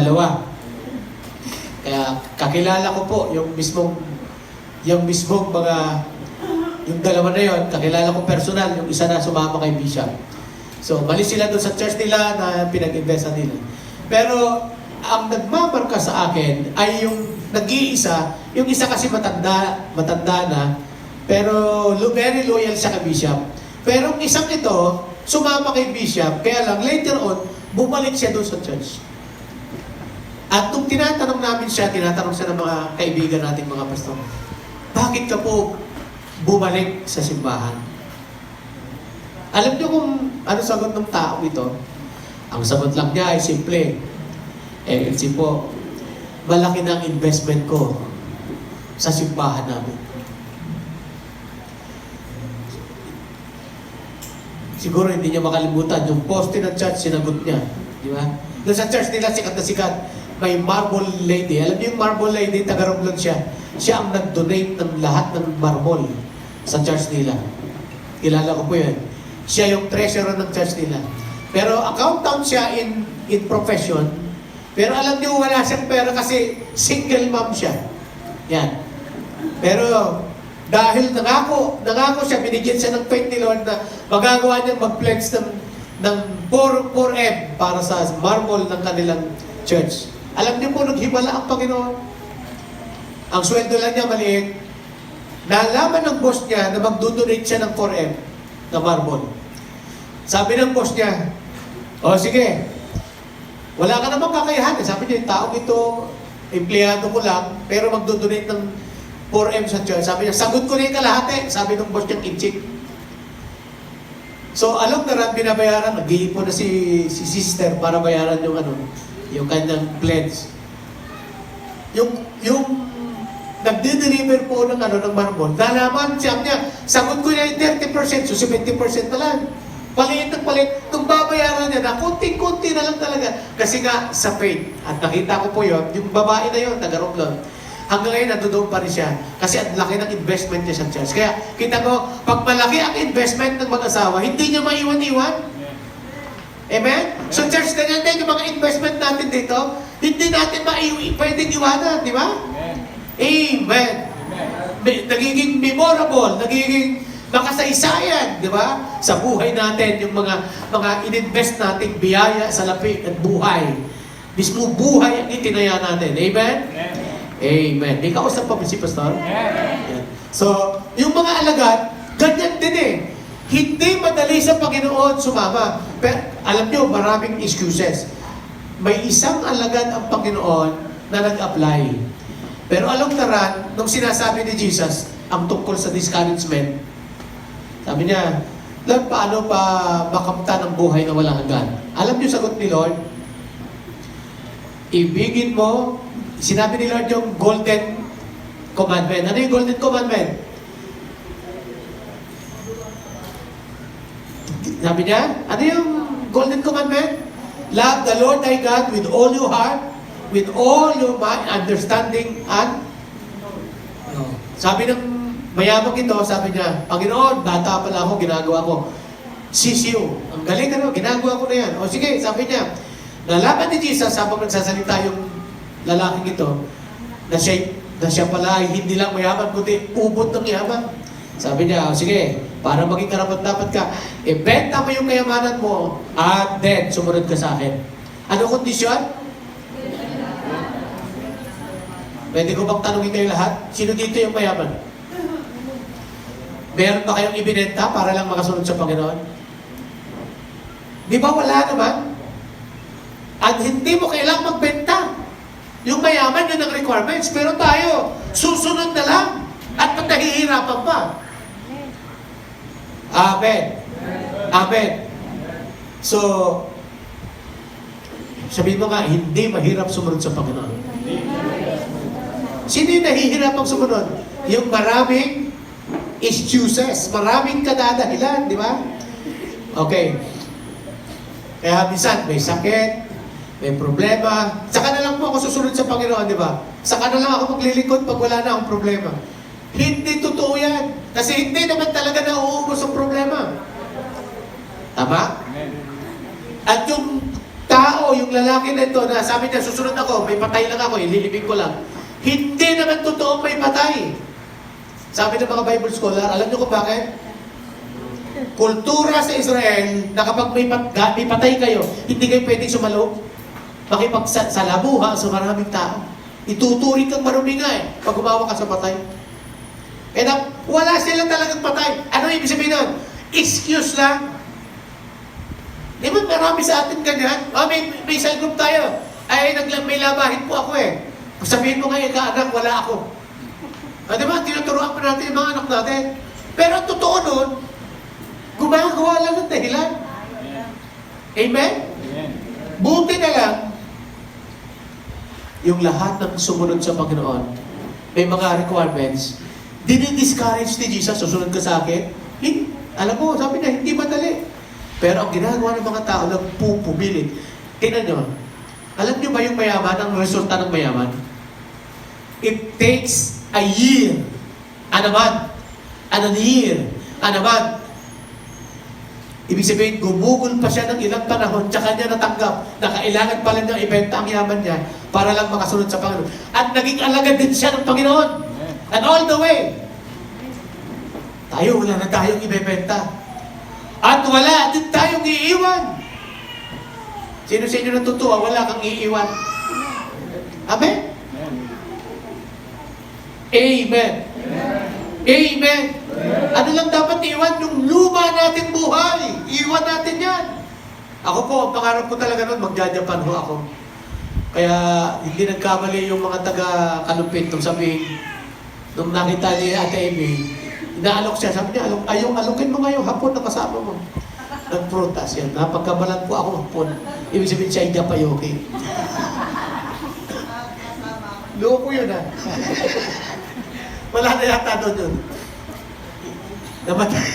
Kaya kakilala ko po yung mismong yung 2 na yon, kakilala ko personal, yung isa na sumama kay Bishop. So, malis sila doon sa church nila na pinag-investan nila. Pero, ang nagmamarka sa akin ay yung nag-iisa, yung isa kasi matanda na, pero very loyal siya kay Bishop. Pero yung isang ito, sumama kay Bishop, kaya lang later on, bumalik siya doon sa church. At nung tinatanong siya ng mga kaibigan nating mga pastor, bakit ka po bumalik sa simbahan? Alam niyo kung ano sagot ng tao ito? Ang sagot lang niya ay simple. kasi po, malaki na ang investment ko sa simbahan namin. Siguro hindi niya makalimutan yung poste ng church, sinagot niya. Di ba? Doon sa church nila, sikat na sikat, may marble lady. Alam niyo yung marble lady, taga-Romblon siya. Siya ang nag-donate ng lahat ng marble sa church nila. Kilala ko po yun. Siya yung treasurer ng church nila. Pero accountant siya in profession. Pero alam niyo, wala siyang pera kasi single mom siya. Yan. Pero dahil nangako siya, binigyan siya ng faith ni Lord na magagawa niyang mag-pledge ng 4M para sa marble ng kanilang church. Alam niyo po, naghimala ang Panginoon. Ang sweldo lang niya maliit. Nalaman ng boss niya na magdodonate siya ng 4M na marble. Sabi ng boss niya, sige, wala ka namang kakayahan. Sabi niya, yung taong ito, empleyado ko lang, pero magdodonate ng 4M sa church. Sabi niya, sagot ko na yung kalahati. Sabi ng boss niya, kinchik. So, alam na rin, binabayaran, nag-iipon na si sister para bayaran yung kanyang pledge. Yung nagdi-deliver po ng marmol, nalaman siya niya, sagot ko na yung 30%, so 70% na lang. Paliit ng palit, nung babayaran niya na, kunti-kunti na lang talaga. Kasi nga, sa faith, at nakita ko po yun, yung babae na yun, taga-Romblon, hanggang ngayon, nandoon pa rin siya. Kasi ang laki ng investment niya sa church. Kaya, kita ko, pag malaki ang investment ng mag-asawa, hindi niya maiwan-iwan. Amen? So, church na yan din, yung mga investment natin dito, hindi natin pwedeng iwanan, di ba? Amen. Nagiging memorable, nagiging makasaysayan, di ba? Sa buhay natin, yung mga ininvest nating biyaya sa lapi at buhay. Mismo buhay ang itinaya natin. Amen? Amen. May kausap pa si Pastor? Amen. So, yung mga alagad, ganyan din eh. Hindi madali sa Panginoon sumama. Pero alam nyo, maraming excuses. May isang alagad ang Panginoon na nag-apply. Pero alam taran, nung sinasabi ni Jesus, ang tungkol sa discouragement, sabi niya, Lord, paano pa makamtan ang buhay na walang hanggan? Alam niyo sagot ni Lord? Ibigin mo, sinabi ni Lord yung golden commandment. Ano yung golden commandment? Sabi niya, ano yung golden commandment? Love the Lord thy God with all your heart, with all your mind, understanding, and sabi ng mayabang ito, sabi niya, Panginoon, bata pala ako, ginagawa ko. Sisiyo. Ang galing ginagawa ko na yan. O sige, sabi niya, nalaman ni Jesus, habang nagsasalita yung lalaking ito, na siya pala ay hindi lang mayaman, kundi ubod ng yaman. Sabi niya, sige, para maging karapat-dapat ka, ibenta mo yung kayamanan mo, at then, sumunod ka sa akin. Ano kondisyon? Pwede ko bang tanungin kayo lahat? Sino dito yung mayaman? Meron ba kayong ibinenta para lang makasunod sa Panginoon? Di ba wala naman? At hindi mo kailangang magbenta. Yung mayaman, yun ang requirements. Pero tayo, susunod na lang. At nahihirapan pa. Amen. Amen. So, sabihin mo nga, hindi mahirap sumunod sa Panginoon. Sino yung nahihirapang sumunod? Yung maraming excuses, maraming kadadahilan, di ba? Okay. Kaya minsan, may sakit, may problema. Saka na lang po ako susunod sa Panginoon, di ba? Saka na lang ako maglilingkod pag wala na akong problema. Hindi totoo yan. Kasi hindi naman talaga nauubos ang problema. Tama? At yung tao, yung lalaki na ito, na sabi niya, susunod ako, may patay lang ako, ililibing ko lang. Hindi naman totoo may patay. Sabi ng mga Bible scholar, alam niyo kung bakit? Kultura sa Israel, na kapag may patay kayo, hindi kayo pwedeng sumalo. Makipagsalabuha sa maraming tao. Ituturing kang marumi nga pag gumawa ka sa patay. Kaya wala silang talagang patay. Ano ibig sabihin nun? Excuse lang. Di ba marami sa atin ganyan? May cell group tayo. May labahin po ako Sabihin mo ngayon ka-anak, wala ako. Di ba? Tinuturuan pa natin yung mga anak natin. Pero ang totoo nun, gumagawa lang ng dahilan. Amen? Buti na lang, yung lahat ng sumunod sa Panginoon, may mga requirements, dinidiscourage ni Jesus, susunod ka sa akin. Alam mo, sabi niya, hindi madali. Pero ang ginagawa ng mga tao, nagpupumilit. Tingnan nyo, alam nyo ba yung mayaman, ang resulta ng mayaman? It takes a year, and a month, and a year, and a month. Ibig sabihin, gumugol pa siya ng ilang panahon, tsaka niya natanggap na kailangan pala niyang ibenta ang yaman niya para lang makasunod sa Panginoon. At naging alagad din siya ng Panginoon. And all the way. Tayo, wala na tayong ibebenta. At wala din tayong iiwan. Sino sa inyo natutuwa, wala kang iiwan? Amen? Amen. Amen. Ano lang dapat iwan? Yung luma nating buhay. Iwan natin yan. Ako po, ang pangarap ko talaga nun, magja-Japan ho ako. Kaya hindi nagkamali yung mga taga-Kalumpit nung sabihin, nung nakita ni Ate Amy, inaalok siya, sabi niya, alukin mo nga yung hapon na kasama mo. Nag-prutas yan. Napagkabalan po ako hapon. Ibig sabihin siya, hindi payoki. Loko yun Wala na yata doon yun. Namatay.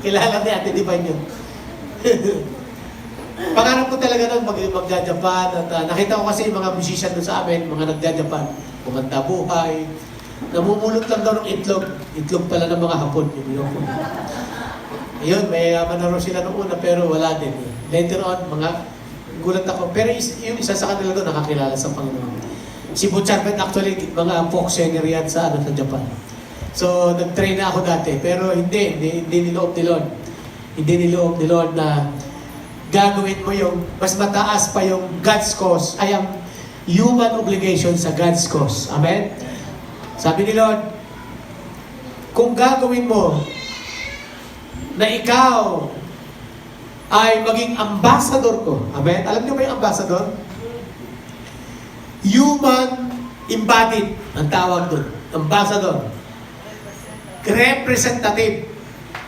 Kilala ni Ate Divine yun. Pangarap ko talaga nun magja-Japan at nakita ko kasi yung mga musician doon sa amin, mga nagja-Japan, kumanta buhay, namumulot lang daw ng itlog. Itlog pala ng mga Hapon. Ayun, may manaro sila noong una pero wala din. Later on, gulat ako. Pero yung isa sa kanila doon nakakilala sa Panginoon. Si Butcharbet actually, mga folk singer yan sa Japan. So, nag-train na ako dati. Pero hindi niloob ni Lord. Hindi niloob ni Lord na gagawin mo yung mas mataas pa yung God's cause, ay ang human obligation sa God's cause. Amen? Sabi ni Lord, kung gagawin mo na ikaw ay maging ambassador ko. Amen? Alam niyo ba yung ambassador? Human embodied ang tawag doon. Ambassador. Representative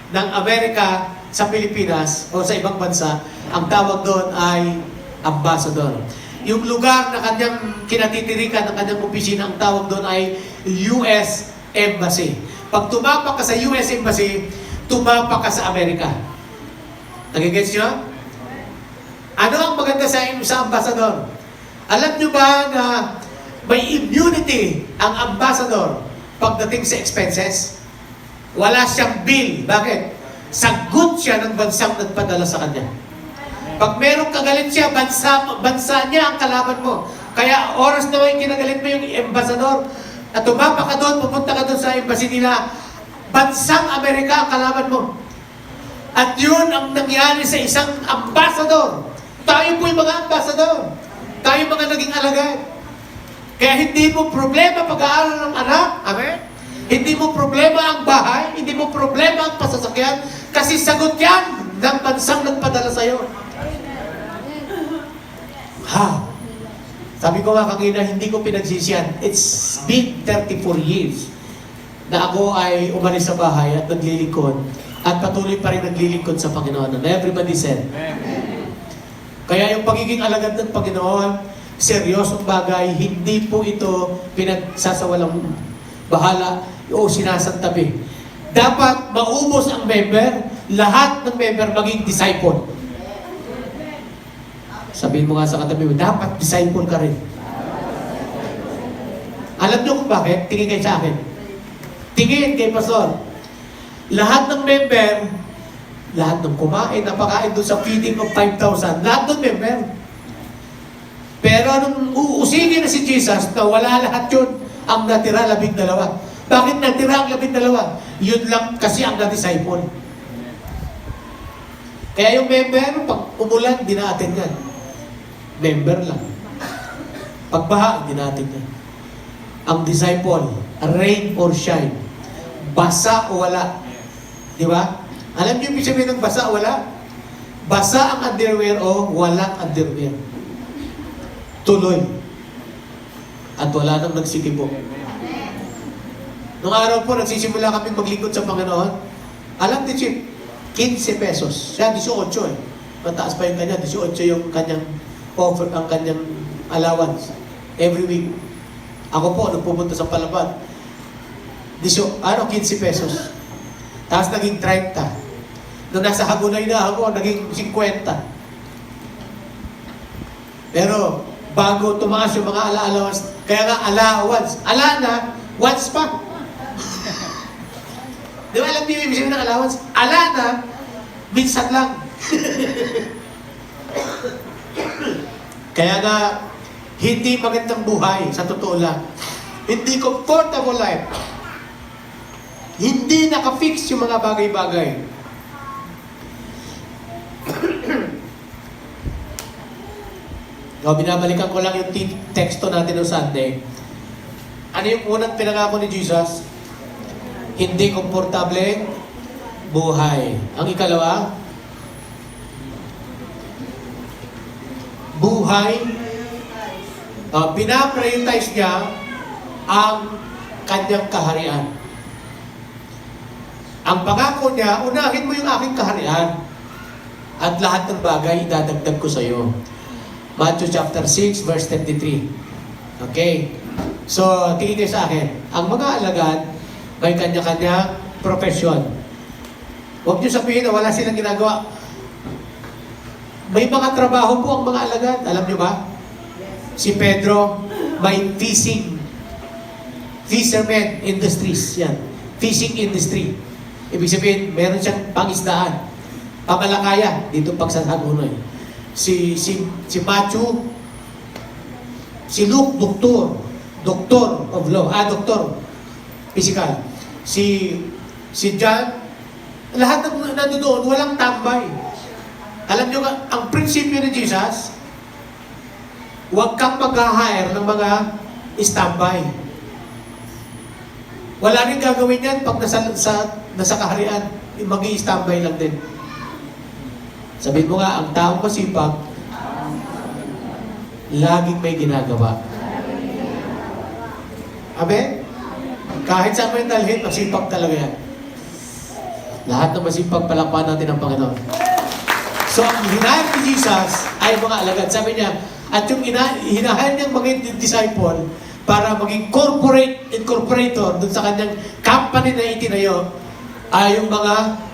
ng Amerika sa Pilipinas o sa ibang bansa, ang tawag doon ay ambassador. Yung lugar na kanyang kinatitirikan ng kanyang opisina, ang tawag doon ay US Embassy. Pag tumapak ka sa US Embassy, tumapak ka sa Amerika. Nagigets nyo? Ano ang maganda sa ambassador? Alam nyo ba na may immunity ang ambassador pagdating sa expenses? Wala siyang bill. Bakit? Sagot siya ng bansang nagpadala sa kanya. Pag merong kagalit siya, bansa niya ang kalaban mo. Kaya oras na may kinagalit mo yung ambassador at tumapa ka doon, pupunta ka doon sa embassy nila, bansang Amerika ang kalaban mo. At yun ang nangyari sa isang ambassador. Tayo po yung mga ambassador. Tayo mga naging alagad. Kaya hindi mo problema pag-aaral ng anak. Amen? Hindi mo problema ang bahay. Hindi mo problema ang pasasakyan. Kasi sagot yan ng bansang nagpadala sa'yo. Sabi ko nga kanina, hindi ko pinagsisiyan. It's been 34 years na ako ay umalis sa bahay at naglilingkod at patuloy pa rin naglilingkod sa Panginoon. And everybody said, Amen. kaya yung pagiging alagad ng Panginoon, seryosong bagay, hindi po ito pinagsasawalang bahala o sinasantabi. Dapat maubos ang member, lahat ng member maging disciple. Sabihin mo nga sa katabi mo, dapat disciple ka rin. Alam niyo kung bakit? Tingin kayo sa akin. Tingin kay Pastor. Lahat ng member, lahat ng kumain, napakain doon sa feeding of 5,000, lahat ng member. Pero nung uusigin na si Jesus, na wala lahat yun, ang natira 12. Bakit natira ang 12? Yun lang kasi ang na-disciple. Kaya yung member, pag umulan, di natin yan. Member lang. Pagbaha, di natin yan. Ang disciple, rain or shine. Basa o wala. Di ba? Alam niyo yung sabihin ng basa o wala? Basa ang underwear o walang underwear. Tuloy. At wala nang nagsikibo. Nung araw po, nagsisimula kami maglingkod sa Panginoon. Alam ni Chip, 15 pesos. Siya, 18 eh. Mataas pa yung kanya, 18 yung kanyang offer, ang kanyang allowance. Every week. Ako po, nung pumunta sa Palaban, 15 pesos. Tapos naging 30. Nung nasa Hagunay na ako, naging 50. Pero, bago tumaas yung mga allowance, kaya nga allowance. Ala na, once pa. Di ba alam niyo yung ibig sabihin ng allowance? Ala na, minsan lang. Kaya nga, hindi magandang buhay, sa totoo lang. Hindi comfortable life. Hindi nakafix yung mga bagay-bagay. Binabalikan ko lang yung teksto natin noong Sunday. Ano yung unang pinangako ni Jesus? Hindi komportable buhay. Ang ikalawa, buhay, pinaprioritize niya ang kanyang kaharian. Ang pangako niya, unahin mo yung aking kaharian at lahat ng bagay idadagdag ko sa iyo. Matthew chapter 6 verse 33. Okay? So, tingin kayo sa akin. Ang mga alagad, may kanya-kanya profesyon. Huwag niyo sabihin na wala silang ginagawa. May mga trabaho po ang mga alagad. Alam niyo ba? Si Pedro, may fisherman industries. Yan. Fishing industry. Ibig sabihin, meron siyang pangisdaan. Pamalakaya, dito pag sa Hagunay. Si Matthew, si Luke, doctor of law, doctor, physical. Si John, lahat ng nandoon, walang tambay. Alam nyo ka, ang prinsipyo ni Jesus, huwag kang mag-hire ng mga standby. Wala rin gagawin yan pag nasa kaharian, mag-i-standby lang din. Sabihin mo nga, ang taong masipag, laging may ginagawa. Amen? Kahit saan mo yung dalhin, masipag talaga yan. Lahat ng masipag, palakpakan natin ang Panginoon. So, ang hinahir ni Jesus ay mga alagad. Sabi niya, at yung hinahir niyang maging disciple para maging incorporator dun sa kanyang company na itinayo ay yung mga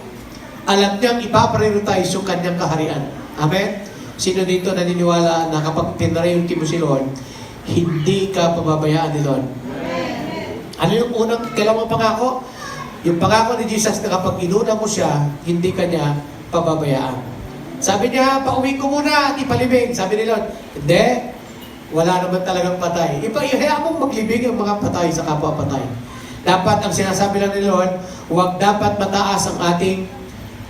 alam niyang ipaprioritize yung kanyang kaharian. Amen? Sino dito naniniwala na kapag pinarayunti mo si Lord, hindi ka pababayaan ni Lord? Ano yung unang kailangan pangako? Yung pangako ni Jesus na kapag inuna mo siya, hindi ka niya pababayaan. Sabi niya, pauwi ko muna at ipalibing. Sabi ni Lord, hindi, wala naman talagang patay. Ihaya mong maglibing ang mga patay sa kapwa patay. Dapat, ang sinasabi lang ni Lord, huwag dapat mataas ang ating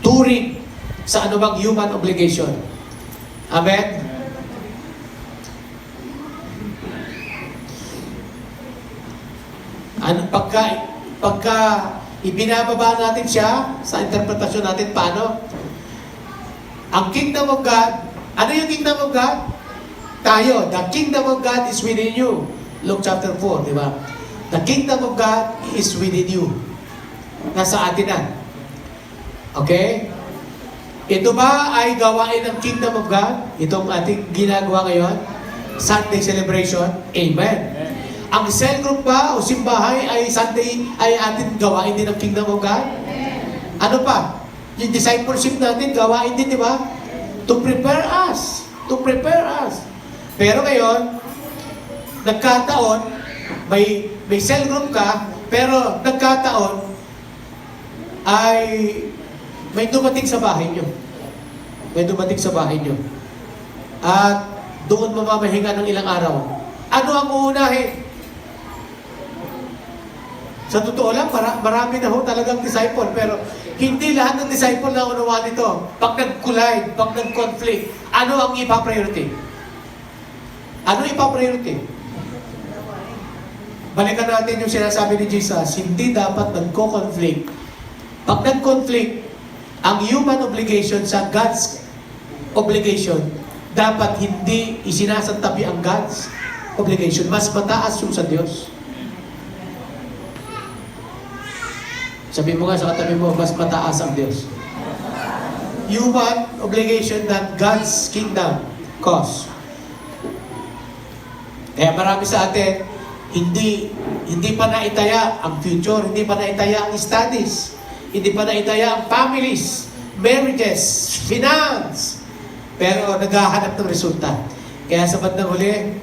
turing sa anumang human obligation. Amen? Pagka ibinababa natin siya sa interpretasyon natin, paano? Ang kingdom of God, ano yung kingdom of God? Tayo, the kingdom of God is within you. Luke chapter 4, di ba? The kingdom of God is within you. Nasa atin na. Okay? Ito ba ay gawain ng Kingdom of God? Itong ating ginagawa ngayon? Sunday celebration? Amen. Ang cell group ba o simbahay ay Sunday ay ating gawain din ng Kingdom of God? Ano pa? Yung discipleship natin, gawain din, di ba? To prepare us. To prepare us. Pero ngayon, nagkataon, may cell group ka, pero nagkataon, ay may dumating sa bahay nyo. May dumating sa bahay nyo. At doon mamamahinga ng ilang araw. Ano ang uunahin? Sa totoo lang, marami na ho talagang disciple, pero hindi lahat ng disciple na unawa nito. Pag nag-collide, pag nag-conflict, ano ang ipa-priority? Ano ipa-priority? Balikan natin yung sinasabi ni Jesus, hindi dapat nagko-conflict. Pag nag-conflict, ang human obligation sa God's obligation, dapat hindi isinasantabi ang God's obligation. Mas mataas yung sa Diyos. Sabi mo nga sa katabi mo, mas mataas ang Diyos. Human obligation than God's kingdom cause. Kaya marami sa atin, hindi pa naitaya ang future, hindi pa naitaya ang studies, hindi pa naitaya ang families, marriages, finance. Pero naghahanap ng resulta. Kaya sa bandang huli,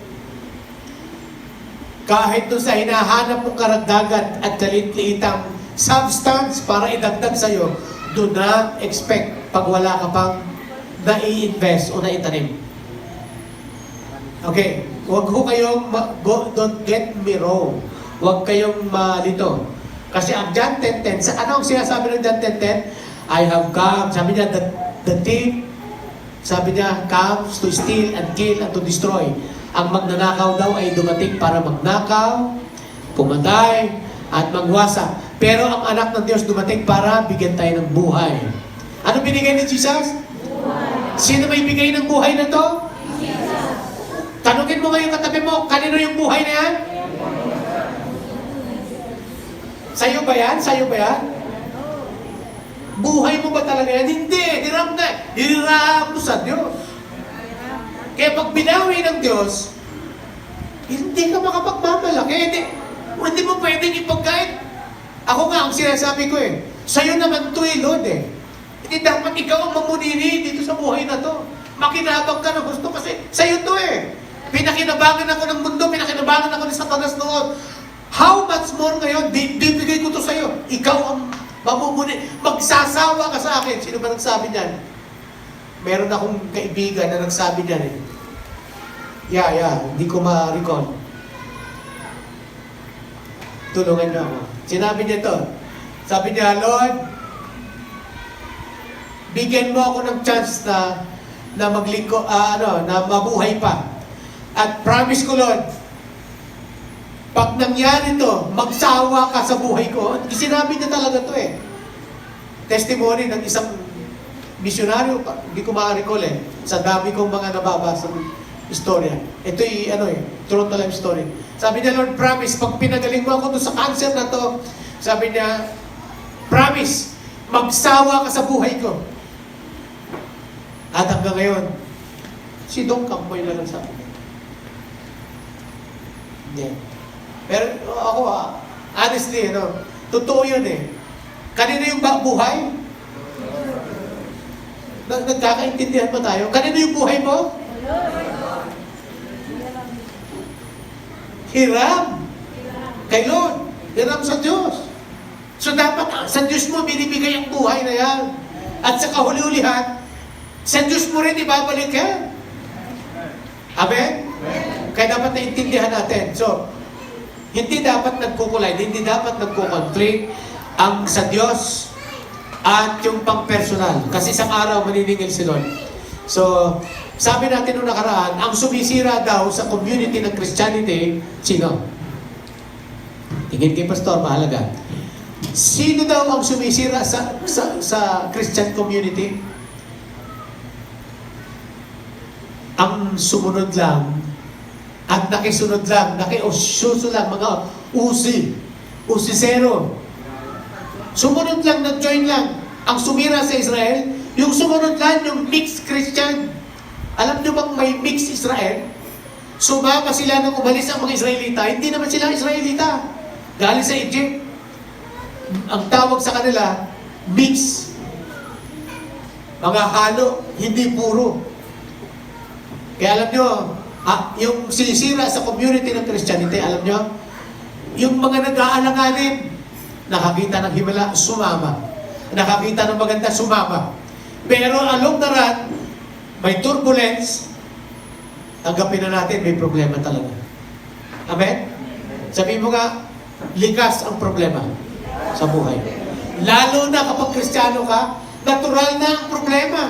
kahit doon sa hinahanap mong karagdagan at kalit-liitang substance para idagdag sa'yo, do not expect pag wala ka pang nai-invest o naitanim. Okay, huwag ho kayong, don't get me wrong. Huwag kayong malito. Kasi ang John 10:10, ano ang sinasabi ng John 10:10? I have come, sabi niya, the thief, sabi niya, comes to steal and kill and to destroy. Ang magnanakaw daw ay dumating para magnakaw, pumatay, at magwasak. Pero ang anak ng Diyos dumating para bigyan tayo ng buhay. Ano binigay ni Jesus? Buhay. Sino may bigay ng buhay na to? Jesus. Tanungin mo ngayon katabi mo, kanino yung buhay na yan? Sa'yo ba yan? Sa'yo ba yan? Buhay mo ba talaga yan? Hindi. Hiram na. Hiram mo sa Diyos. Kaya pag binawi ng Diyos, hindi ka makapagmamalaki. Hindi mo pwedeng ipagkait. Ako nga, ang sinasabi ko sa'yo naman to Lord Hindi dapat ikaw ang mamunini dito sa buhay na to. Makinabang ka na gusto kasi sa'yo to Pinakinabangan ako ng mundo, pinakinabangan ako ni Satanas noon. How much more ngayon, bibigay ko to sa'yo. Ikaw ang mamumuni. Magsasawa ka sa akin. Sino ba nagsabi niyan? Meron akong kaibigan na nagsabi niyan hindi ko ma-recall. Tulungan niyo ako. Sinabi niya to. Sabi niya, Lord, bigyan mo ako ng chance na maglingko, na mabuhay pa. At promise ko, Lord, pag nangyari to, magsawa ka sa buhay ko. Sinabi niya talaga to Testimony ng isang misyonaryo, hindi ko ma-recall sa dami kong mga nababasa istorya. Ito'y true to life story. Sabi niya, Lord, promise, pag pinagaling mo ako doon sa cancer na to, sabi niya, promise, magsawa ka sa buhay ko. At hanggang ngayon, si Dong Campoy na lang sabi niya. Hindi. Pero ako honestly, totoo yun Kanino yung buhay? Nagkakaintindihan ba tayo? Kanino yung buhay mo? Hiram. Kay Lord. Hiram sa Diyos. So dapat sa Diyos mo binibigay ang buhay na yan. At sa kahuli-hulihan, sa Diyos mo rin ibabalik yan. Amen? Kaya dapat naintindihan natin. So, hindi dapat nagkukulay, hindi dapat nagkukonflict ang sa Diyos at yung pang-personal. Kasi isang araw maniningil si Lord. So, sabi natin nung nakaraan, ang sumisira daw sa community ng Christianity, sino? Tingin kay Pastor, mahalaga. Sino daw ang sumisira sa Christian community? Ang sumunod lang at nakisunod lang, nakiususo lang, mga usisero. Sumunod lang, nag-join lang. ang sumira sa Israel, yung sumunod lang, yung mixed Christian. Alam nyo bang may mixed Israel? Sumama sila nung umalis ang mga Israelita. Hindi naman sila Israelita. Galing sa Egypt. Ang tawag sa kanila, mix. Mga halo, hindi puro. Kaya alam nyo, yung sinisira sa community ng Christianity, alam nyo, yung mga nag-aalanganin, nakakita ng himala, sumama. Nakakita ng maganda, sumama. Pero along the run, may turbulence, tanggapin na natin, may problema talaga. Amen? Sabihin mo nga, likas ang problema sa buhay. Lalo na kapag Kristiyano ka, natural na ang problema.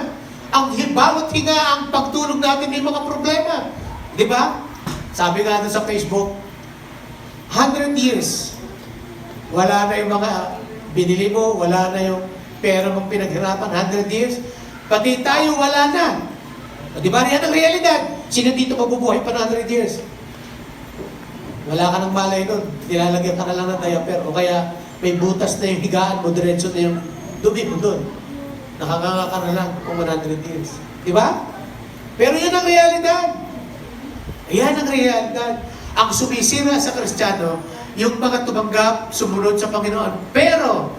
Bawat hinga, ang pagtulog natin may mga problema. Di ba? Sabi nga doon sa Facebook, 100 years, wala na yung mga binili mo, wala na yung pera mong pinaghirapan, 100 years, pati tayo wala na. Di ba? Yan ang realidad. Sino dito mabubuhay pa ng 100 years? Wala ka ng malay nun. Nilalagyan ka na lang ng diaper. O kaya may butas na yung higaan mo, diretso na yung dumi mo doon. Nakanganga ka na lang kung 100 years. Di ba? Pero yan ang realidad. Yan ang realidad. Ang sumisira sa Kristiyano, yung mga tumanggap, sumunod sa Panginoon, pero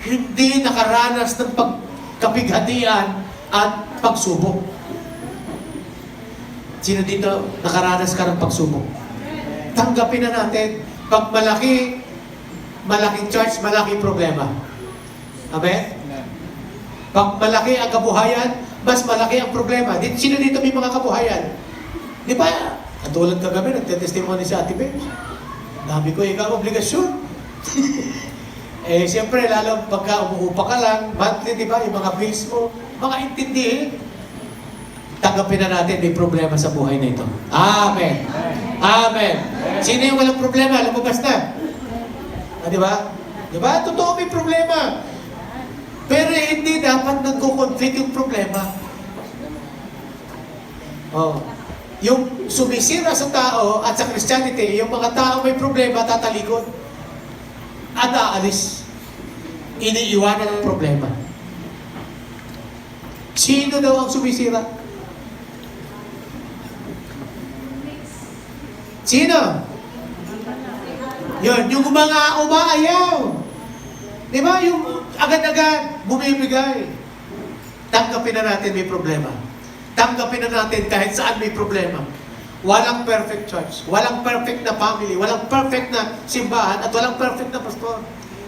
hindi nakaranas ng pagkapighatian at pagsubok. Sino dito nakaranas ka ng pagsubok? Tanggapin na natin. Pag malaking church, malaking problema. Amen? Pag malaki ang kabuhayan, mas malaki ang problema. Sino dito may mga kabuhayan? Di ba? Katulad kagabi, nagtetestimony si Ate Beth. Dami ko ikaw obligasyon. Siyempre, lalo pagka umuupa ka lang, monthly, di ba? Yung mga bills mo, mga intindihin. Tanggapin na natin, may problema sa buhay na ito. Amen. Amen. Sino yung walang problema? Lumabas na. Di ba? Di ba? Totoo may problema. Pero hindi dapat nagko-conflict yung problema. Yung sumisira sa tao at sa Christianity, yung mga tao may problema, tatalikod. At aalis. Iniiwanan ang problema. Sino daw ang sumisira? Sino? Yun, yung mga umaayaw. Di ba? Yung agad-agad, bumibigay. Tanggapin na natin may problema. Tanggapin na natin kahit saan may problema. Walang perfect church. Walang perfect na family. Walang perfect na simbahan. At walang perfect na pastor.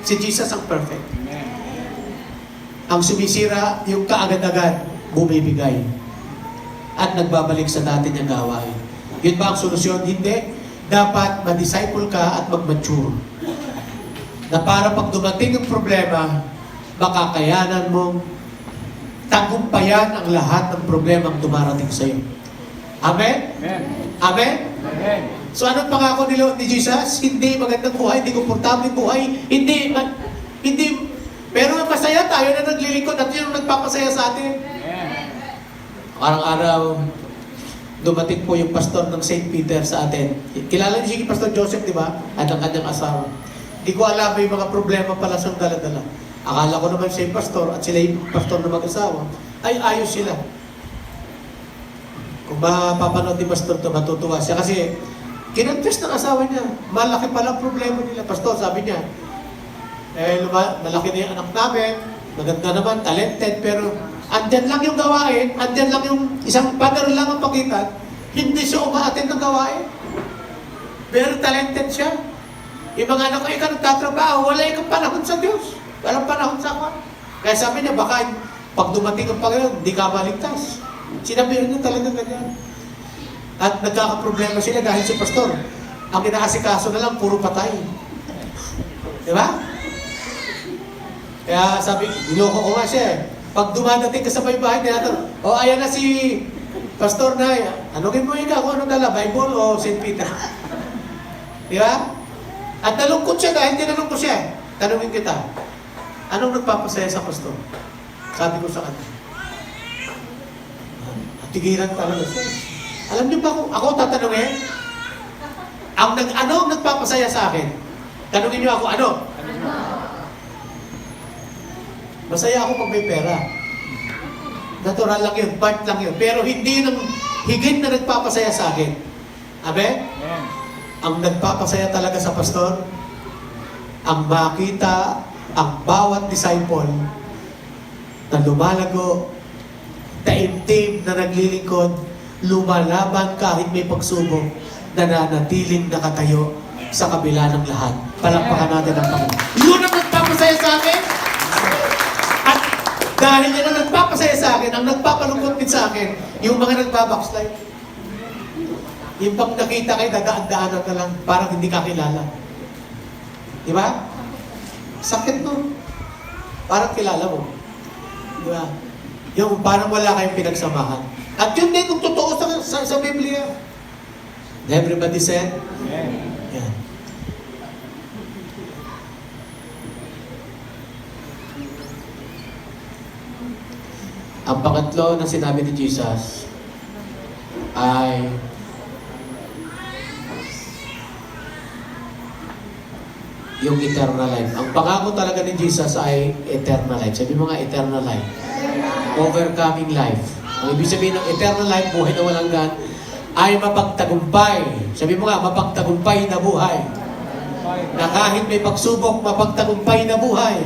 Si Jesus ang perfect. Ang sumisira, yung kaagad-agad, bumibigay. At nagbabalik sa dati niyang gawain. Yun ba ang solusyon? Hindi. Dapat ma-disciple ka at mag-mature. Na para pag dumating ang problema, makakayanan mong tagumpayan ang lahat ng problemang dumarating sa iyo. Amen? Amen. Amen? Amen. So anong pangako ni Jesus? Hindi magandang buhay, hindi komportableng buhay, hindi, pero masaya tayo na naglilingkod at yun ang nagpapasaya sa atin. Amen. Araw-araw, dumating po yung pastor ng St. Peter sa atin. Kilala niyo si Pastor Joseph, di ba? At ang kanyang asawa. Di ko alam, may mga problema pala siyang dala-dala. Akala ko naman siya yung pastor at sila yung pastor na mag-asawa, ay ayos sila. Kung mapapanood ni pastor to, matutuwa siya. Kasi, kinonfess ng asawa niya, malaki pala ang problema nila. Pastor, sabi niya, malaki na yung anak namin, maganda naman, talented, pero andyan lang yung gawain, andyan lang yung isang pader lang ang pagitan, hindi siya umaattend ng gawain. Pero talented siya. Yung mga anak ko, ikaw nagtatrabaho, wala ikang panahon sa Diyos. Walang panahon sa ako. Kaya sabi niya, baka pag dumating ang Panginoon, hindi ka maligtas. Sinabihan niya talaga ganyan. At nagkakaproblema sila dahil si pastor, ang inaasikaso na lang, puro patay. Di ba? Kaya sabi, niloko ko nga siya eh. Pag dumadating ka sa may bahay, tinatanong, ayan na si Pastor na, anongin mo ikaw kung anong dala, Bible o St. Peter? Di ba? At nalungkot siya dahil tinanong ko siya. Tanungin kita, anong nagpapasaya sa pastor? Sabi ko sa kanya. Tigilan talaga siya. Alam niyo ba kung ako tatanungin? Ano ang nagpapasaya sa akin? Tanungin niyo ako, ano? Masaya ako pag may pera. Natural lang yun, part lang yun. Pero hindi ng higit na nagpapasaya sa akin. Amen? Amen. Ang nagpapasaya talaga sa pastor, ang makita ang bawat disciple na lumalago, taimtim na naglilingkod, lumalaban kahit may pagsubok, nananatiling nakatayo sa kabila ng lahat. Palakpakan natin ang Panginoon. Yun ang nagpapasaya sa akin. At dahil yan ang nagpapasaya sa akin, ang nagpapalungkot din sa akin, yung mga nagbabackslide. Yung pag nakita kayo, dadaan-daanan ka lang, parang hindi ka kilala. Di ba? Sakit no? Parang kilala mo. Di ba? Yung parang wala kayong pinagsamahan. At yun din kung totoo sa Biblia. Everybody said? Amen. Yan. Ang pangatlo na sinabi ni Jesus ay yung eternal life. Ang pangako talaga ni Jesus ay eternal life. Sabi mo nga, eternal life. Overcoming life. Ang ibig sabihin ng eternal life, buhay na walang gan, ay mapagtagumpay. Sabi mo nga, mapagtagumpay na buhay. Na kahit may pagsubok, mapagtagumpay na buhay.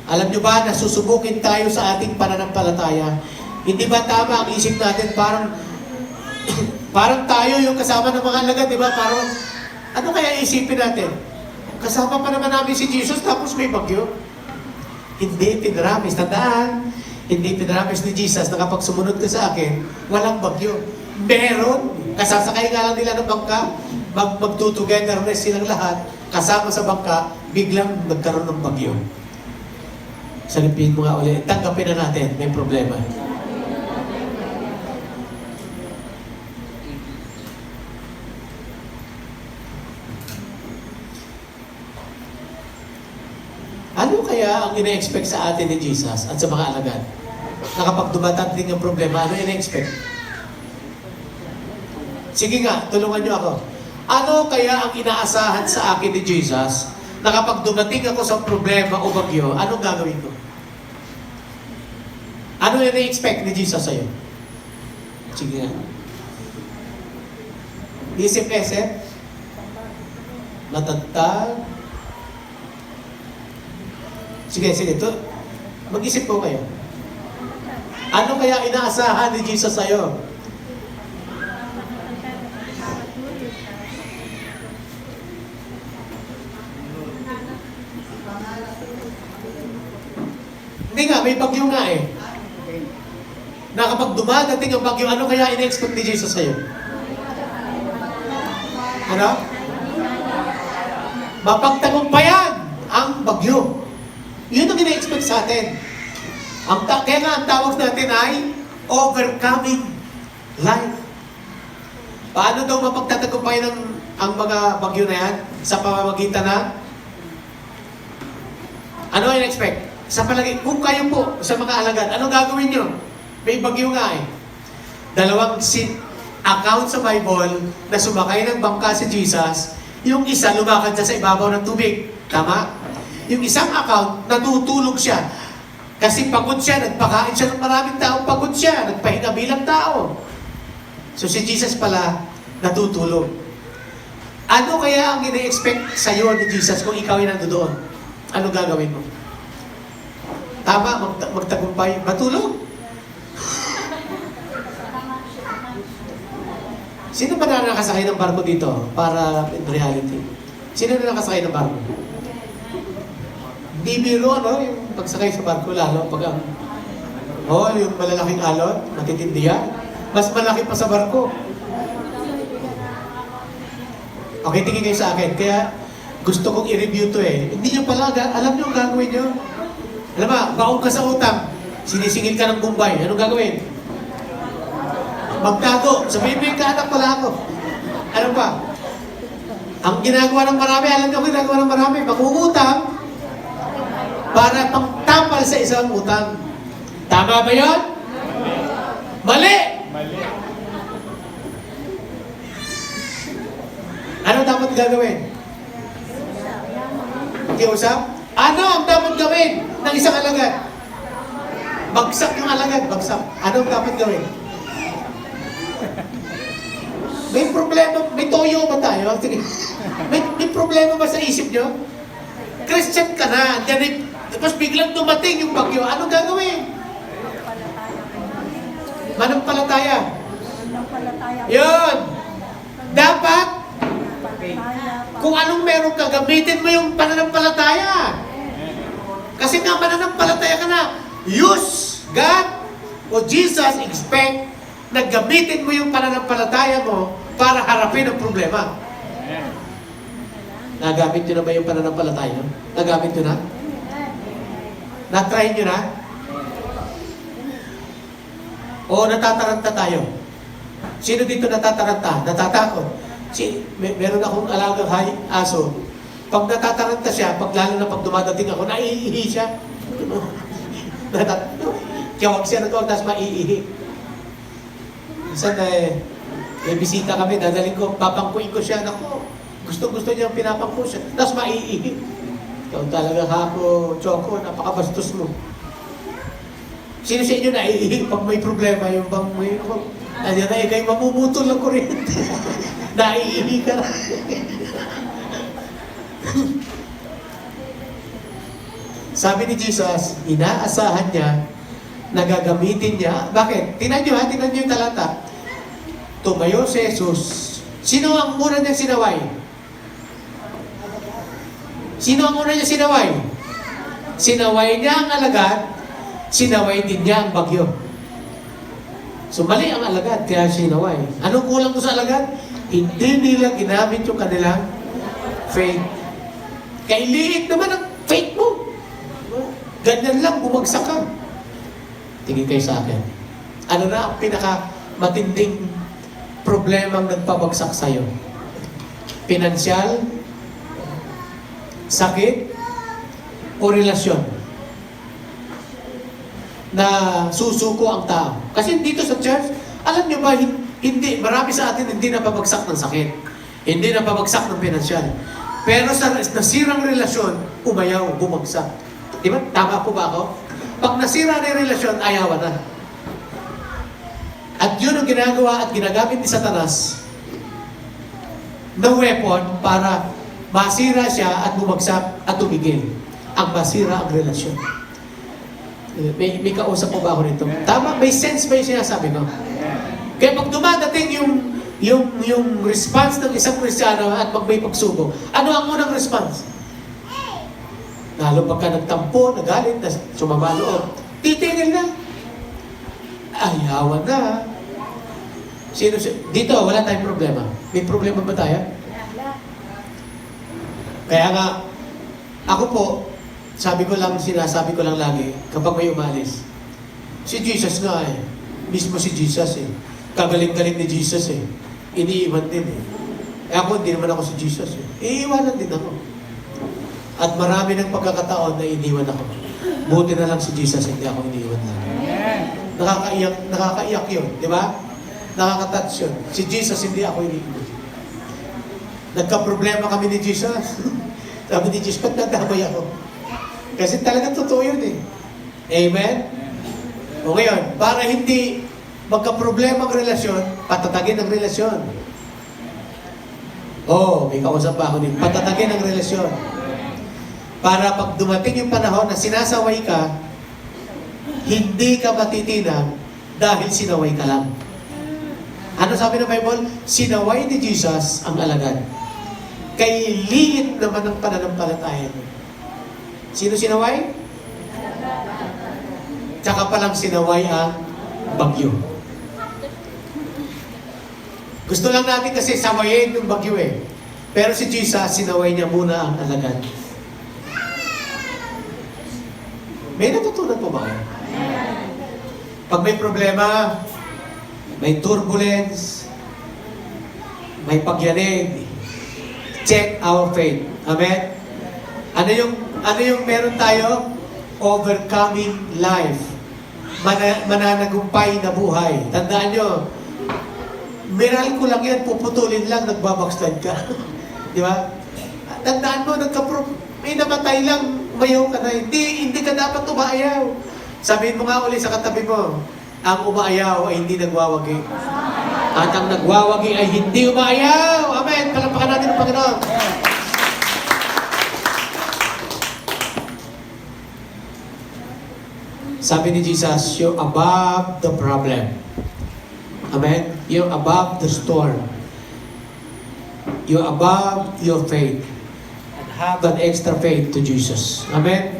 Alam nyo ba, nasusubukin tayo sa ating pananampalataya. Hindi ba tama ang isip natin? Parang tayo yung kasama ng mga alagad, di ba? Parang, ano kaya isipin natin? Kasama pa naman namin si Jesus, tapos may bagyo. Hindi pinaramis. Tandaan, hindi pinaramis ni Jesus na kapag sumunod ka sa akin, walang bagyo. Meron. Kasasakay nga lang nila ng bangka, magtutogetherness silang lahat, kasama sa bangka, biglang nagkaroon ng bagyo. Salipin mo nga ulit, tanggapin na natin, may problema. Ano kaya ang ina-expect sa atin ni Jesus at sa mga alagad? Na kapag dumadating ang problema, ano ina-expect? Sige nga, tulungan niyo ako. Ano kaya ang inaasahan sa akin ni Jesus na kapag dumating ako sa problema o bagyo, anong gagawin ko? Ano ina-expect ni Jesus sa'yo? Sige nga. Isip-isip. Matatag. Sige. Mag-isip po kayo. Ano kaya inaasahan ni Jesus sa'yo? Hindi nga, may bagyo nga eh. Na kapag dumadating ang bagyo, ano kaya ina-expect ni Jesus sa'yo? Ano? Mapagtagumpayan ang bagyo. Yun ang ina-expect sa atin. Kaya nga ang tawag natin ay overcoming life. Paano daw mapagtatagumpayan ang mga bagyo na yan? Sa pamamagitan na? Ano ina-expect? Sa palagi, kung kayo po sa mga alagad, anong gagawin nyo? May bagyo nga eh. Dalawang account sa Bible na sumakay ng bangka si Jesus, yung isa lumakad siya sa ibabaw ng tubig. Tama? Yung isang account, natutulog siya. Kasi pagod siya, nagpakain siya ng maraming tao, pagod siya, nagpahinga bilang tao. So si Jesus pala, natutulog. Ano kaya ang ina-expect sa'yo ni Jesus kung ikaw ay nandoon? Ano gagawin mo? Tama, magtagumpay, matulog. Sino ba na nakasakay ng barko dito para in reality? Sino na nakasakay ng barko? Di biro, no? Yung pagsakay sa barko, lalo pag yung malalaking alon, matitindi yan. Mas malaki pa sa barko. Okay, tingin kayo sa akin. Kaya gusto kong i-review to eh. Hindi nyo pala, alam nyo ang gagawin nyo? Alam ba, baong ka sa utang, sinisingil ka ng Bombay, anong gagawin? Magtago, sabihin mo yung kaanak pala ako. Ano pa? Ang ginagawa ng marami, alam nyo ang ginagawa ng marami, mag-uutang para pangtapal sa isang utang. Tama ba yun? Mali! Mali. Ano dapat gagawin? Pakiusap? Ano ang dapat gawin? ng isang alagad. Bagsak yung alagad, bagsak. Anong dapat gawin? May problema, may toyo ba tayo? May problema ba sa isip nyo? Christian ka na, tapos biglang dumating yung bagyo, ano gagawin? Manampalataya. Yun. Dapat, kung anong meron ka, gamitin mo yung pananampalataya. Kasi nga mananampalataya ka na, use God o Jesus expect na gamitin mo yung pananampalataya mo para harapin ang problema. Nagamit nyo na ba yung pananampalataya? Nagamit nyo na? Na-try nyo na? O natataranta tayo? Sino dito natataranta? Natatakot? Meron akong alagang aso. Pag natataranta siya, lalo na pag dumadating ako, naiihi siya. Kiyawag siya na to, tapos maiihi. Minsan may bisita kami, dadaling ko, papangkuin ko siya. Naku, gusto niya pinapangko siya. Tapos maiihi. Ikaw talaga kako, Choco, napakabastos mo. Sino sa inyo naiihi pag may problema yung bang may... Nandiyan na, ikay mamumutol ng kuryente. Naiihi ka na. Sabi ni Jesus, inaasahan niya na gagamitin niya. Bakit? Tingnan niyo yung talata. Tumayo si Jesus. Sino ang muna niyang sinaway? Sino ang muna niyang sinaway? Sinaway niya ang alagad, sinaway din niya ang bagyo. So mali ang alagad, kaya sinaway. Anong kulang ko sa alagad? Hindi nila ginamit yung kanilang faith. Kaya liit naman ang faith mo. Ganyan lang, bumagsak ka. Tingin kayo sa akin. Ano na ang pinaka-matinding problemang nagpabagsak sa'yo? Pinansyal? Sakit? O relasyon? Na susuko ang tao. Kasi dito sa church, alam nyo ba, hindi, marami sa atin hindi napabagsak ng sakit. Hindi napabagsak ng pinansyal. Pero sa nasirang relasyon, umayaw, bumagsak. Di ba? Tama po ba ako? Pag nasira na yung relasyon, ayawan na. At yun ang ginagawa at ginagamit ni Satanas na weapon para masira siya at bumagsak at tumigil. Ang masira ang relasyon. May kausap po ba ako nito? Tama? May sense ba yung sinasabi ko? Kaya pag dumadating yung response ng isang Kristiyano at pag may pagsubok, ano ang unang response? Lalo pagka nagtampo, nagalit, sumama loob, titigil na. Ayawan na. Dito, wala tayong problema. May problema ba tayo? Kaya nga, ako po, sinasabi ko lang lagi, kapag may umalis, si Jesus nga mismo si Jesus kagaling-galing ni Jesus iniiwan din ako, hindi naman ako si Jesus iiwanan din ako. At marami ng pagkakataon na iniwan ako. Buti na lang si Jesus, hindi ako iniwan na. Nakakaiyak yun, di ba? Nakakatouch yun. Si Jesus, hindi ako iniwan. Nagka-problema kami ni Jesus. Sabi ni Jesus, ba't nadamay ako? Kasi talaga totoo yun Amen? O ngayon, para hindi magka-problema ang relasyon, patatagin ang relasyon. May kausap pa ako din. Patatagin ang relasyon. Para pag dumating yung panahon na sinasaway ka, hindi ka matitinag dahil sinaway ka lang. Ano sabi ng Bible? Sinaway ni Jesus ang alagad. Kay liit naman ang pananampalataya mo. Sino sinaway? Tsaka palang sinaway ang bagyo. Gusto lang natin kasi sawayin yung bagyo Pero si Jesus, sinaway niya muna ang alagad. May natutunan po ba kayo? Pag may problema, may turbulence, may pagyanig, check our faith. Amen? Ano yung meron tayo? Overcoming life. Mananagumpay na buhay. Tandaan nyo, miracle ko lang yan, puputulin lang, nagbabackslide ka. Di ba? Tandaan mo, may namatay lang, umayaw ka na. Hindi ka dapat umaayaw. Sabihin mo nga uli sa katabi mo, ang umaayaw ay hindi nagwawagi. At ang nagwawagi ay hindi umaayaw. Amen. Palapakan natin ang Panginoon. Sabi ni Jesus, you're above the problem. Amen? You're above the storm. You're above your faith. And have an extra faith to Jesus. Amen?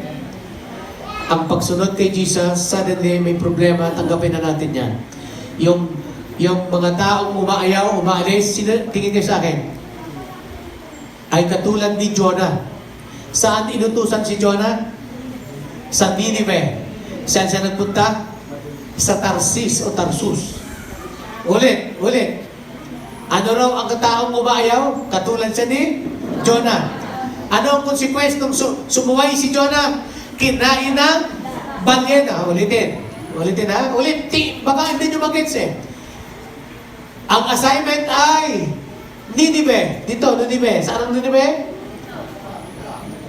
Ang pagsunod kay Jesus, suddenly may problema, tanggapin na natin yan. Yung mga taong umaayaw, umaalis, tingin kayo sa akin, ay katulad ni Jonah. Saan inutusan si Jonah? Sa Nineveh. Saan siya nagpunta? Sa Tarsis o Tarsus. Ulit. Ano raw ang taong umaayaw? Katulad siya ni Jonah. Ano ang konsekwens nung sumuway si Jonah? Kinain ng balyena. Ulitin ha? Baka hindi nyo mag-gets eh. Ang assignment ay Nineveh. Dito, Nineveh. Saan ang Nineveh?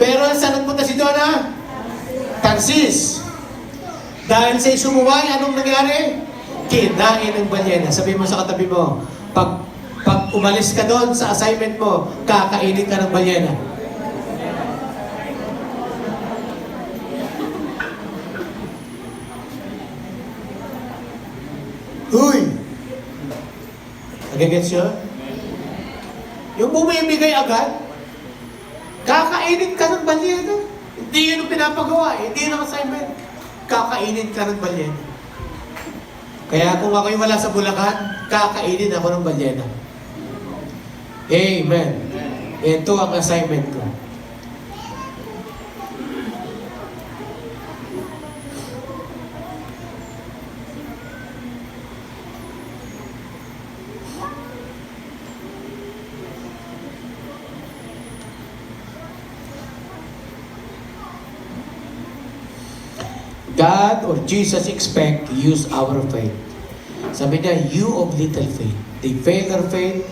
Pero saan nagpunta si Jonah? Tarsis. Dahil sa sumuway, anong nangyari? Kinain ng balyena. Sabi mo sa katabi mo, pag umalis ka doon sa assignment mo, kakainin ka ng balyena. Uy! Nagigets yun? Yung bumibigay agad, kakainin ka ng balyena. Hindi yun ang pinapagawa. Hindi yun ang assignment. Kakainin ka ng balyena. Kaya kung ako'y wala sa Bulacan, kakainin ako ng balyena. Amen. Ito ang assignment ko. God or Jesus expect to use our faith. Sabi niya, you of little faith. They fail their faith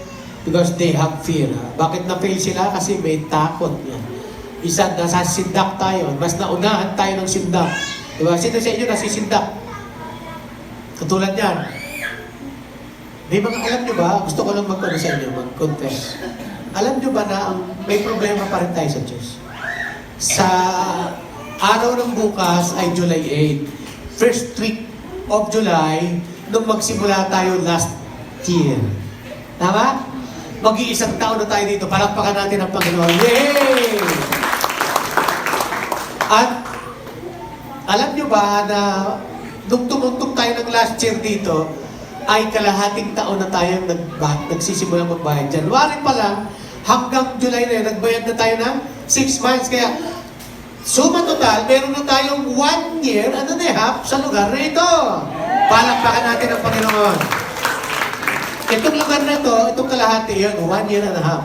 because they have fear. Bakit na-fail sila? Kasi may takot yan. Isa, nasa sindak tayo. Mas naunahan tayo ng sindak. Diba? Sino sa inyo nasisindak? Katulad yan. Alam nyo ba? Gusto ko lang sa inyo, mag-confess. Alam nyo ba na may problema pa rin tayo sa Diyos? Sa araw ng bukas ay July 8. First week of July, nung magsimula tayo last year. Tama? Mag-iisang taon na tayo dito. Palakpakan natin ang Panginoon. Yay! At alam nyo ba na nung tumuntong tayo ng last year dito, ay kalahating taon na tayong nagsisimulang magbayad. January pa lang, hanggang July na yun, nagbayad na tayo ng 6 months. Kaya, suma total, meron na tayong 1 year and a half sa lugar na ito. Palakpakan natin ang Panginoon. Itong lugar na ito, itong kalahati, yun, 1 year and a half.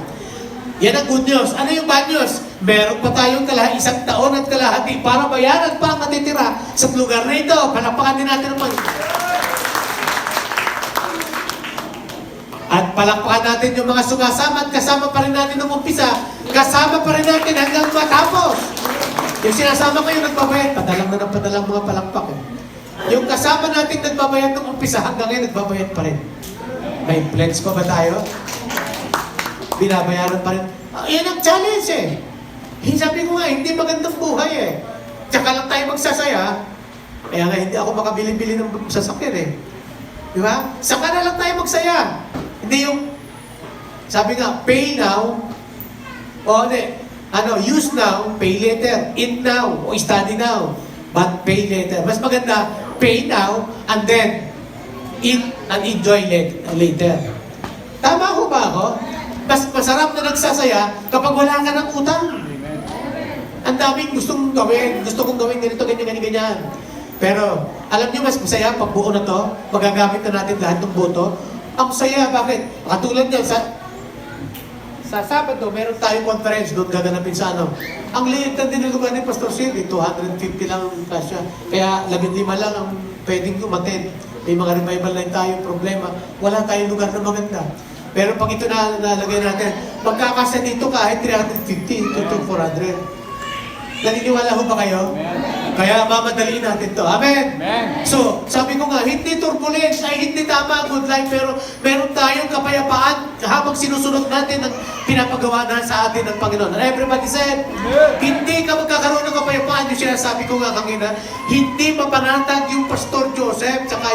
Yan ang good news. Ano yung bad news? Meron pa tayong isang taon at kalahati para bayaran pa ang natitira sa lugar na ito. Palakpakan din natin ang Panginoon. At palakpakan natin yung mga sumasama at kasama pa rin natin ng umpisa. Kasama pa rin natin hanggang matapos. Yung sinasama ko yung nagbabayad, padalang mga palakpak. Yung kasama natin nagbabayad ng umpisa, hanggang ngayon nagbabayad pa rin. May pledge pa ba tayo? Binabayaran pa rin. Yan ang challenge eh. Sabi ko nga, hindi magandang buhay eh. Tsaka lang tayo magsasaya. Kaya nga, hindi ako makabili-bili ng sasakyan eh. Di ba? Saka na lang tayo magsaya. Hindi yung, sabi nga, pay now, use now, pay later. Eat now, o study now, but pay later. Mas maganda, pay now, and then, eat and enjoy later. Tama ko ba ako? Mas masarap na nagsasaya kapag wala ka ng utang. Ang daming gustong gawin. Gusto kong gawin ganito, ganyan. Pero, alam niyo mas masaya pag buo na to, magagamit na natin lahat ng buto. Ang saya, bakit? Katulad niyan, sa Sabado, meron tayong conference doon gaganapin sa ano. Ang liit na din ng lugar ni Pastor Siri, 250 lang ang kasya. Kaya 15 lang ang pwedeng umattend. May mga revival line tayong problema. Wala tayong lugar na maganda. Pero pag ito na nalagay natin, magkakasya dito kahit 350 to 400. Naniniwala ho ba kayo? Kaya mamadaliin natin to. Amen? Amen. So, sabi ko nga, hindi turbulence ay hindi tama ang good life, pero meron tayong kapayapaan habang sinusunod natin ang pinapagawa na sa atin ng Panginoon. And everybody said, hindi ka magkakaroon ng kapayapaan. Yung sinasabi ko nga kanina, hindi mapanatag yung Pastor Joseph tsaka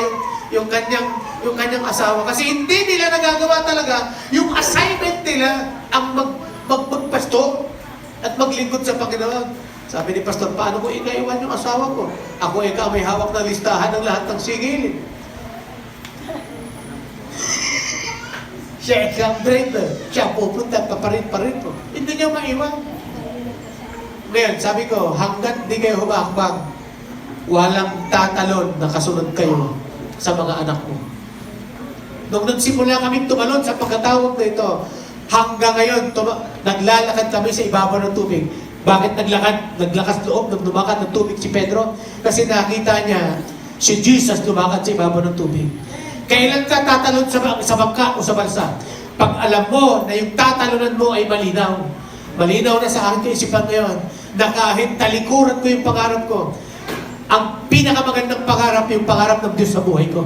yung kanyang asawa. Kasi hindi nila nagagawa talaga yung assignment nila ang magpasto at maglingkod sa Panginoon. Sabi ni Pastor, paano ko ikaiwan yung asawa ko? Ako ikaw may hawak na listahan ng lahat ng sigilin. Siya ang driver. Siya pupunta, paparin po. Hindi niya maiwan. Ngayon, sabi ko, hanggat di kayo humakbang, walang tatalon na kasunod kayo sa mga anak mo. Nung nagsimula kami tumalon sa pagkatawag na ito, hanggang ngayon, naglalakad kami sa ibabaw ng tubig. Bakit naglakas loob nung lumakad ng tubig si Pedro? Kasi nakita niya si Jesus lumakad sa ibabaw ng tubig. Kailan ka tatalon sa bangka o sa balsa? Pag alam mo na yung tatalunan mo ay malinaw. Malinaw na sa aking kaisipan ngayon na kahit talikuran ko yung pangarap ko, ang pinakamagandang pangarap yung pangarap ng Diyos sa buhay ko.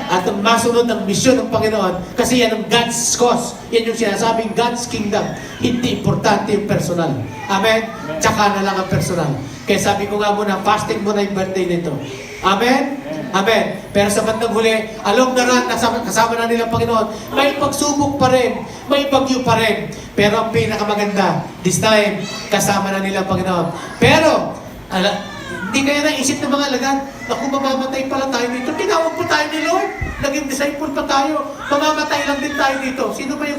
At ang masunod ng misyon ng Panginoon, kasi yan ang God's cause. Yan yung sinasabing God's kingdom. Hindi importante yung personal. Amen? Tsaka na lang ang personal. Kaya sabi ko nga muna, fasting muna yung birthday nito. Amen? Amen. Pero sa bandang huli, along the run, kasama na nilang Panginoon, may pagsubok pa rin, may bagyo pa rin. Pero ang pinakamaganda, this time, kasama na nilang Panginoon. Pero, hindi kaya naisip ng mga alagad na kung mamamatay pala tayo dito, tinawag pa tayo ni Lord. Naging disciple pa tayo. Mamamatay lang din tayo dito. Sino ba yung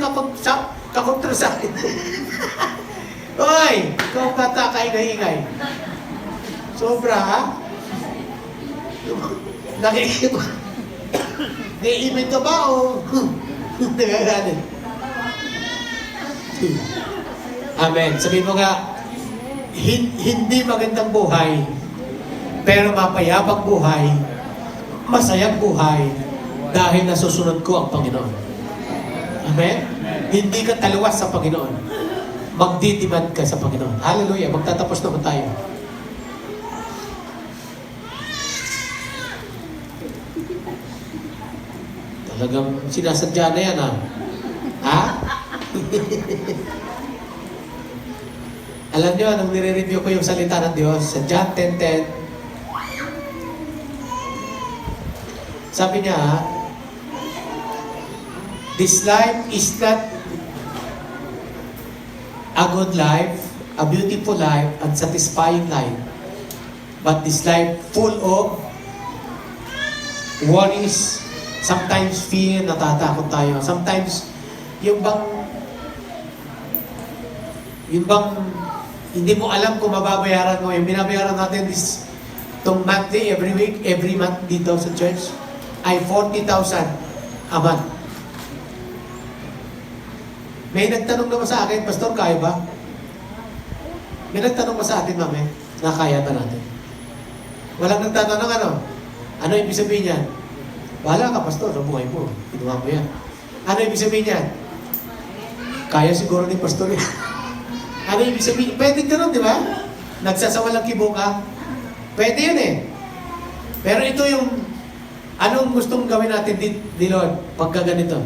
kakontra sa akin? Oy! Ikaw bata, kaingay-ingay. Sobra, ha? Naiimig ka ba o nagagalit? Amen. Sabihin mo nga, hindi magandang buhay, pero mapayapang buhay, masayang buhay, dahil nasusunod ko ang Panginoon. Amen? Hindi ka taliwas sa Panginoon. Magdidemand ka sa Panginoon. Hallelujah. Magtatapos naman tayo. Talagang sinasadya na yan, ha? Ha? Alam nyo, nung nire-review ko yung salita ng Diyos, sa John 10:10, sabi niya, this life is not a good life, a beautiful life, and satisfying life. But this life full of worries, sometimes fear, natatakot tayo. Sometimes, yung bang hindi mo alam kung mababayaran mo. Yung binabayaran natin itong monthly, every month dito sa church, ay 40,000 a month. May nagtanong naman sa akin, Pastor, kaya ba? May nagtanong ba sa atin, mami, na kaya ba natin? Walang nagtatanong, ano? Ano ibig sabihin yan? Bahala ka, Pastor, sa buhay mo. Ginawa mo yan. Ano ibig sabihin yan? Kaya siguro ni Pastor yan. Ano ibig sabihin? Pwede ganun, di ba? Nagsasawalang kibo ka. Pwede yun eh. Pero ito yung, anong gustong gawin natin ni Lord pagka ganito?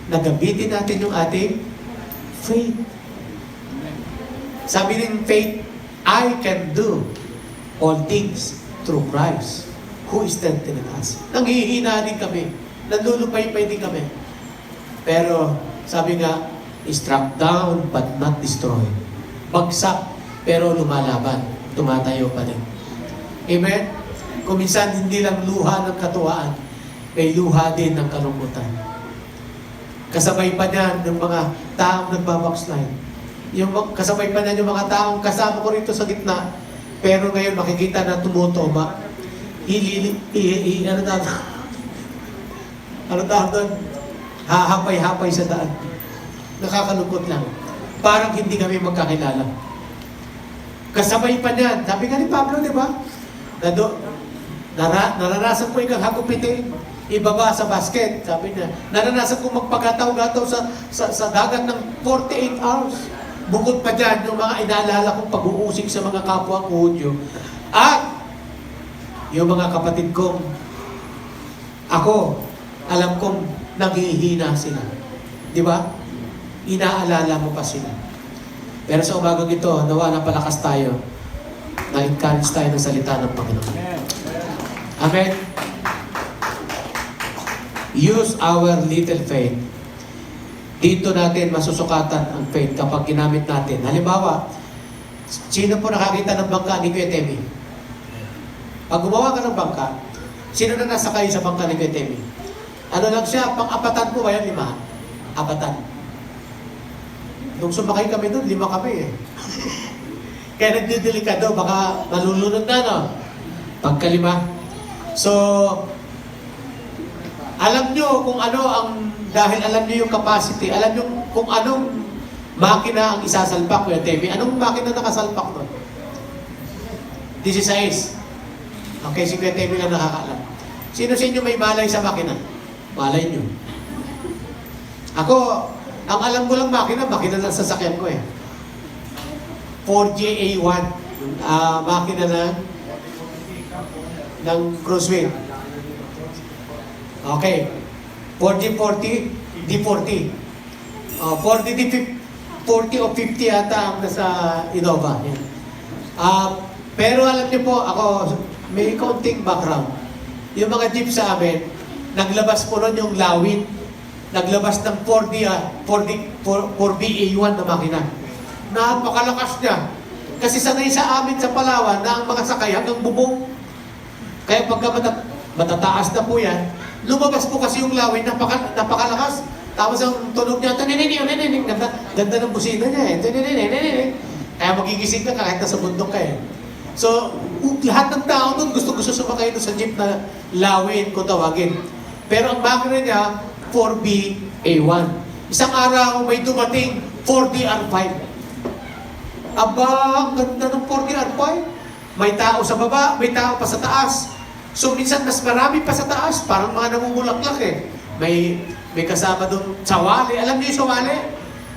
Nagabitin natin yung ating faith. Sabi ng faith, I can do all things through Christ who is strengthening us. Nanghihina din kami. Nanlulupay-pay din kami. Pero, sabi nga, struck down but not destroyed. Bagsak, pero lumalaban. Tumatayo pa rin. Amen? Kung minsan hindi lang luha ng katuwaan, may luha din ng kalungkutan. Kasabay pa niyan ng mga taong nagbabackslide. Kasabay pa niyan yung mga taong kasama ko rito sa gitna, pero ngayon makikita na tumutoma. Ano tawag doon? Hahapay-hapay sa daan. Nakakalungkot lang. Parang hindi kami magkakilala. Kasabay pa niyan. Sabi nga ni Pablo, di ba? Naranasan ko ikang hagupitin, ibaba sa basket. Sabi niya, naranasan ko magpagataw-gataw sa dagat ng 48 hours. Bukod pa dyan, yung mga inaalala kong pag-uusig sa mga kapwa ko Hudyo, at yung mga kapatid kong, ako, alam kong naghihina sila. Di ba? Inaalala mo pa sila. Pero sa umagang ito, nawa na palakas tayo, na-encourage tayo ng salita ng Panginoon. Amen? Use our little faith. Dito natin masusukatan ang faith kapag ginamit natin. Halimbawa, sino po nakakita ng bangka ni Kuya Temi? Pag gumawa ka ng bangka, sino na nasakay sa bangka ni Kuya Temi? Ano lang siya, pang-apatan po ba yan? 5? Apatan. Nung sumakay kami doon, 5 kami eh. Kaya nagdidelikado, baka malulunod na, no? Pagka-5. So, alam nyo kung ano ang, dahil alam nyo yung capacity, alam nyo kung anong makina ang isasalpak, Kuya Temi. Anong makina nakasalpak doon? 16. Okay, si Kuya Temi lang nakakaalam. Sino sa inyo may malay sa makina? Malay nyo. Ako, ang alam ko lang makina ng sasakyan ko eh. 4JA1, makina ng Crosswind. Okay. 4G40, D40. 40, D40 o 50 yata ang nasa Innova. Yan. Pero alam niyo po, ako, may kaunting background. Yung mga jeep sa amin, naglabas po nun yung lawin. Naglabas ng 4BA1 na makina. Napakalakas niya. Kasi sanay sa amin sa Palawan na ang mga sakay hanggang bubong. Kaya pagka matataas na po yan, lumabas po kasi yung lawin, napakalakas. Tapos ang tunog niya, ganda ng busina niya eh. Kaya magigising ka kahit nasa bundok ka eh. So, lahat ng tao doon gusto sumakay doon sa jeep na lawin kung tawagin. Pero ang makina niya, 4BA1. Isang araw may dumating 4DR5. Aba, ang ganda ng 4DR5. May tao sa baba, may tao pa sa taas. So minsan mas marami pa sa taas, parang mga namumulaklak eh. May kasama doon sawali. Alam niyo yung sawali?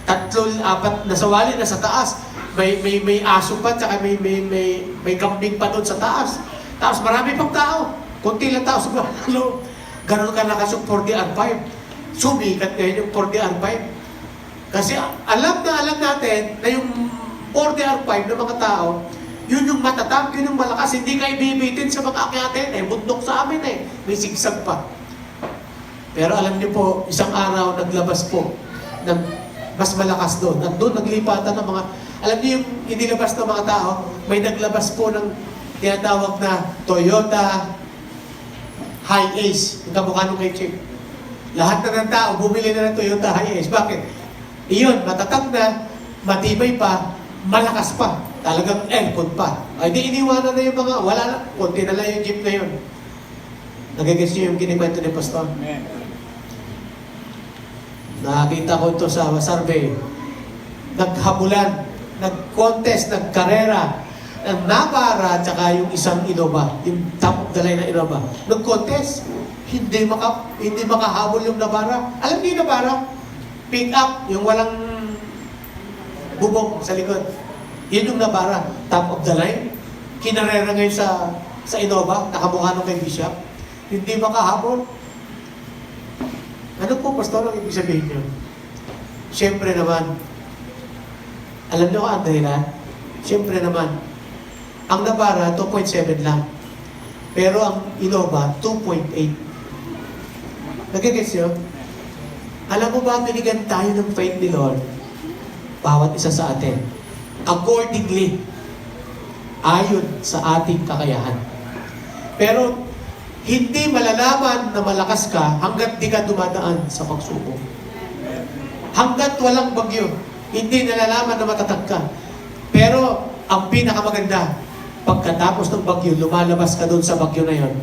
3, 4 na sawali na sa taas. May aso pa, tsaka may kambing pa doon sa taas. Tapos marami pang tao. Kunti lang tao sa loob. Ganon kalakas yung 4DR5. Sumikat ngayon yung 4DR5. Kasi alam natin na yung 4DR5 ng mga tao, yun yung matatag, yun yung malakas. Hindi ka ibibitin sa mga akyatin eh. Bundok sa amin eh. May sigsag pa. Pero alam niyo po, isang araw naglabas po ng mas malakas doon. At doon naglipatan ng mga, alam niyo yung inilabas ng mga tao, may naglabas po ng tinatawag na Toyota Hi-Ace. Yung kamukha nung kay Chief. Lahat na ng tao, bumili na ng Toyota Hi-Ace. Bakit? Iyon, matatag na, matibay pa, malakas pa. Talagang aircon pa. Ay di iniwanan na yung mga, wala na, konti na lang yung jeep na yun. Nagigets niyo yung kinikwento ni Pastor? Nakakita ko ito sa survey. Naghabulan, nag-contest, nagkarera, ang Navara at saka yung isang Innova, yung top of the line na Innova. Nag-contest, hindi makahabol yung Navara. Alam niyo yung Navara? Pick up, yung walang bubong sa likod. Yun yung Navara, top of the line. Kinarera ngayon sa Innova, nakamukha nung kay Bishop. Hindi makahabol. Ano po, Pastor, ang ibig sabihin nyo? Siyempre naman, alam nyo ang dahilan? Siyempre naman, ang Navara, 2.7 lang. Pero ang Innova, 2.8. Nagigets nyo? Alam mo ba, binigyan tayo ng faith ni Lord? Bawat isa sa atin. Accordingly, ayon sa ating kakayahan. Pero, hindi malalaman na malakas ka hanggat di ka dumadaan sa pagsubok. Hanggat walang bagyo, hindi nalalaman na matatag ka. Pero, ang pinakamaganda, pagkatapos ng bagyo, lumalabas ka doon sa bagyo na yon,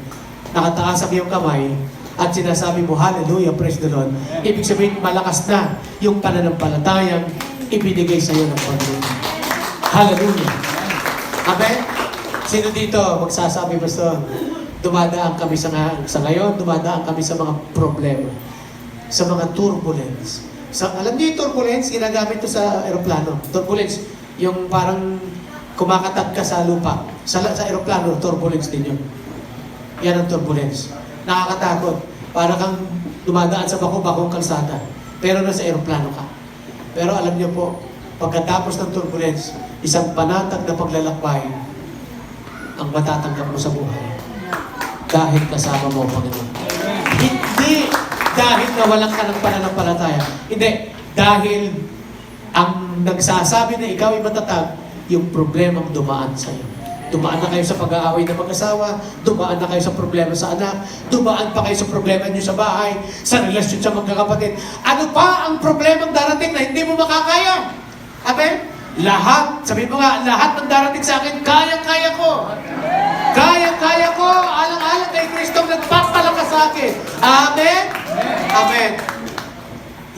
nakataas ang iyong kamay, at sinasabi mo, hallelujah, praise the Lord. Ibig sabihin, malakas na yung pananampalatayang ibinigay sa iyo ng Panginoon. Hallelujah. Amen? Sino dito magsasabi, Pastor? Dumadaan kami sa ngayon, dumadaan kami sa mga problema, sa mga turbulence. Alam niyo yung turbulence, ginagamit to sa aeroplano. Turbulence, yung parang kumakatag ka sa lupa. Sa aeroplano, turbulence din yun. Yan ang turbulence. Nakakatakot. Para kang dumadaan sa bako-bakong kalsada. Pero nasa aeroplano ka. Pero alam niyo po, pagkatapos ng turbulence, isang panatag na paglalakbay ang matatanggap mo sa buhay. Dahil kasama mo, Panginoon. Hindi dahil nawalan ka ng pananampalataya. Hindi. Dahil ang nagsasabi na ikaw ay matatag, yung problemang dumaan sa iyo. Dumaan na kayo sa pag-aaway ng mag-asawa, dumaan na kayo sa problema sa anak, dumaan pa kayo sa problema niyo sa bahay, sa relasyon sa magkakapatid. Ano pa ang problemang darating na hindi mo makakaya? Amen? Lahat, sabi mo nga, lahat ng darating sa akin, kaya-kaya ko. Kaya-kaya ko, alang-alang kay Kristo nagpapalakas sa akin. Amen? Amen.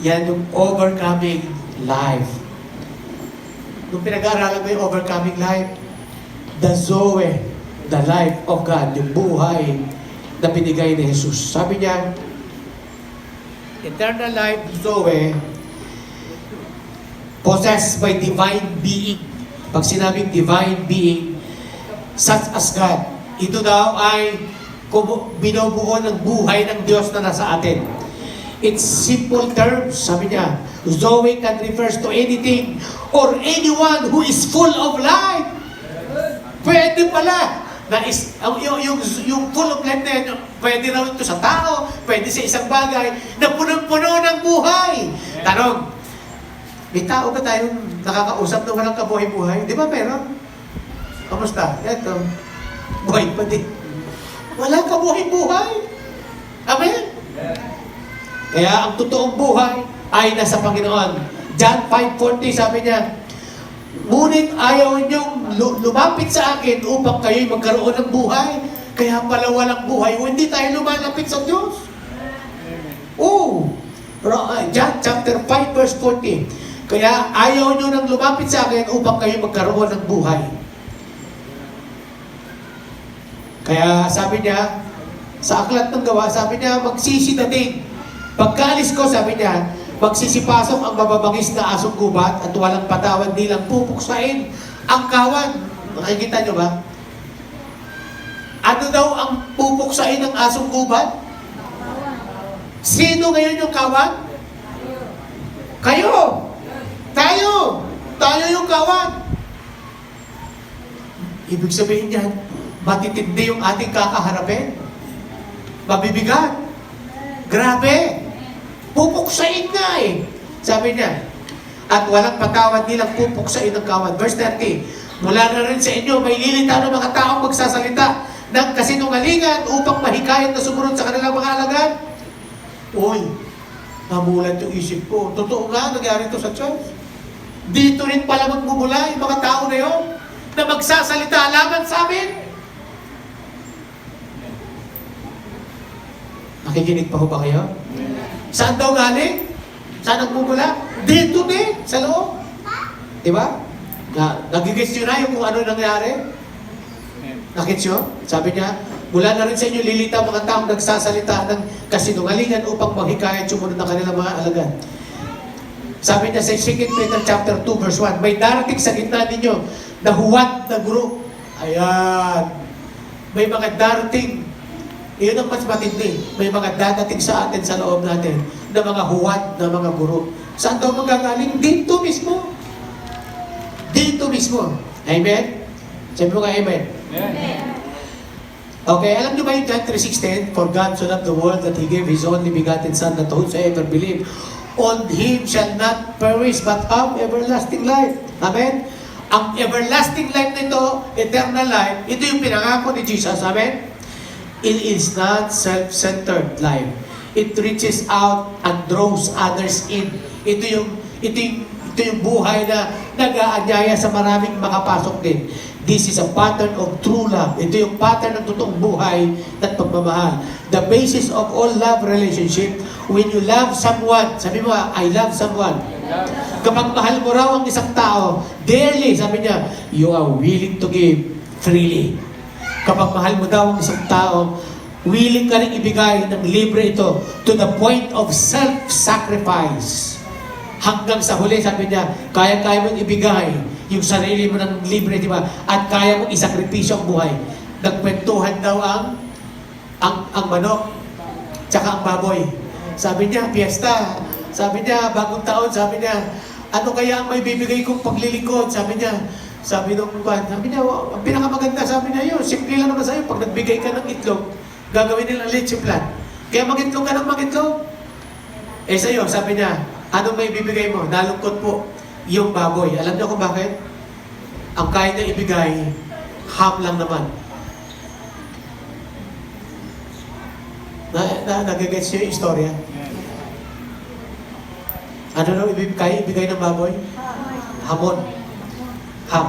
Yan yung overcoming life. Nung pinag-aaralan mo yung overcoming life, the Zoe, the life of God, yung buhay na binigay ni Jesus. Sabi niya, eternal life, Zoe, possessed by divine being. Pag sinabing divine being, such as God, ito daw ay binubuo ng buhay ng Diyos na nasa atin. It's simple terms, sabi niya, Zoe can refers to anything or anyone who is full of life. Pwede pala na yung full of life na yan, pwede raw ito sa tao, pwede sa isang bagay na punong-puno ng buhay. Tanong, may tao ba tayong nakakausap na walang kabuhay-buhay? Di ba meron? Kamusta? Ito, buhay pa din. Walang kabuhay-buhay. Amen? Kaya ang totoong buhay ay nasa Panginoon. John 5:40 sabi niya, ngunit ayaw niyong lumapit sa akin upang kayo'y magkaroon ng buhay. Kaya pala walang buhay o hindi tayo lumalapit sa Diyos. Oh, John chapter 5 verse 40. Kaya ayaw niyo nang lumapit sa akin upang kayo magkaroon ng buhay. Kaya sabi niya, sa aklat ng gawa, sabi niya, magsisidating. Pagkaalis ko, sabi niya, magsisipasok ang mababangis na asong gubat at walang patawad nilang pupuksain ang kawan. Nakikita niyo ba? Ano daw ang pupuksain ng asong gubat? Sino ngayon yung kawan? Kayo! Tayo! Tayo yung kawan! Ibig sabihin niyan, matitindi yung ating kakaharapin. Mabibigat. Grabe! Pupuksain nga eh. Sabi niya, at walang patawad nilang pupuksain ng kawan. Verse 30, mula na rin sa inyo, may lilitaw ng mga taong magsasalita ng kasinungalingan upang mahikayat na sumunod sa kanilang mga alagad. Uy, namulat yung isip ko. Totoo nga, nangyari ito sa church. Dito rin pala magmumula yung mga tao na yun na magsasalita laban sa amin. Nakikinig pa ho ba kayo? Saan daw galing? Saan nagmumula? Dito din, sa loob. Diba? Nagigits nyo na yung kung ano nangyari? Nakits nyo? Sabi niya, mula na rin sa inyo lilitaw mga taong nagsasalita ng kasinungalingan upang maghikayat sumunod ng kanilang mga alagad. Sabi niya sa 2 Peter chapter 2 verse 1, may darating sa gitna ninyo na huwad na guro. Ayan. May mga darating. Iyon ang mas matindi. May mga dadating sa atin sa loob natin na mga huwad na mga guro. Saan daw magagaling? Dito mismo. Dito mismo. Amen? Sabi mo nga, amen? Amen. Okay, alam niyo ba yung John 3:16? For God so loved the world that He gave His only begotten Son, that whosoever believe on Him shall not perish but have everlasting life. Amen? Ang everlasting life nito, eternal life, ito yung pinangako ni Jesus. Amen? It is not self-centered life. It reaches out and draws others in. Ito yung buhay na nag-aanyaya sa maraming makapasok din. This is a pattern of true love. Ito yung pattern ng totoong buhay at pagmamahal. The basis of all love relationship, when you love someone, sabi mo, I love someone. Kapag mahal mo raw ang isang tao, dearly, sabi niya, you are willing to give freely. Kapag mahal mo daw ang isang tao, willing ka rin ibigay ng libre ito to the point of self-sacrifice. hanggang sa huli, sabi niya, kaya mong ibigay yung sarili mo ng libre, di ba? At kaya mong isakripisyo ang buhay. Nagkwentuhan daw ang manok, tsaka ang baboy. Sabi niya, piyesta. Sabi niya, bagong taon, sabi niya, ano kaya ang may bibigay kong paglilingkod? Sabi niya, sabi niya, ang pinakamaganda, sabi niya, yun, simple lang naman sa'yo, pag nagbigay ka ng itlog, gagawin nilang leche plan. Kaya mag-itlog ka ng mag-itlog. Sa'yo, sabi niya, anong may bibigay mo? Nalungkot po, yung baboy. Alam niyo kung bakit? Ang kaya niya ibigay, ham lang naman. Nagagets niyo yung istorya? Ano daw kaya ibigay ng baboy? Hamon. Ham.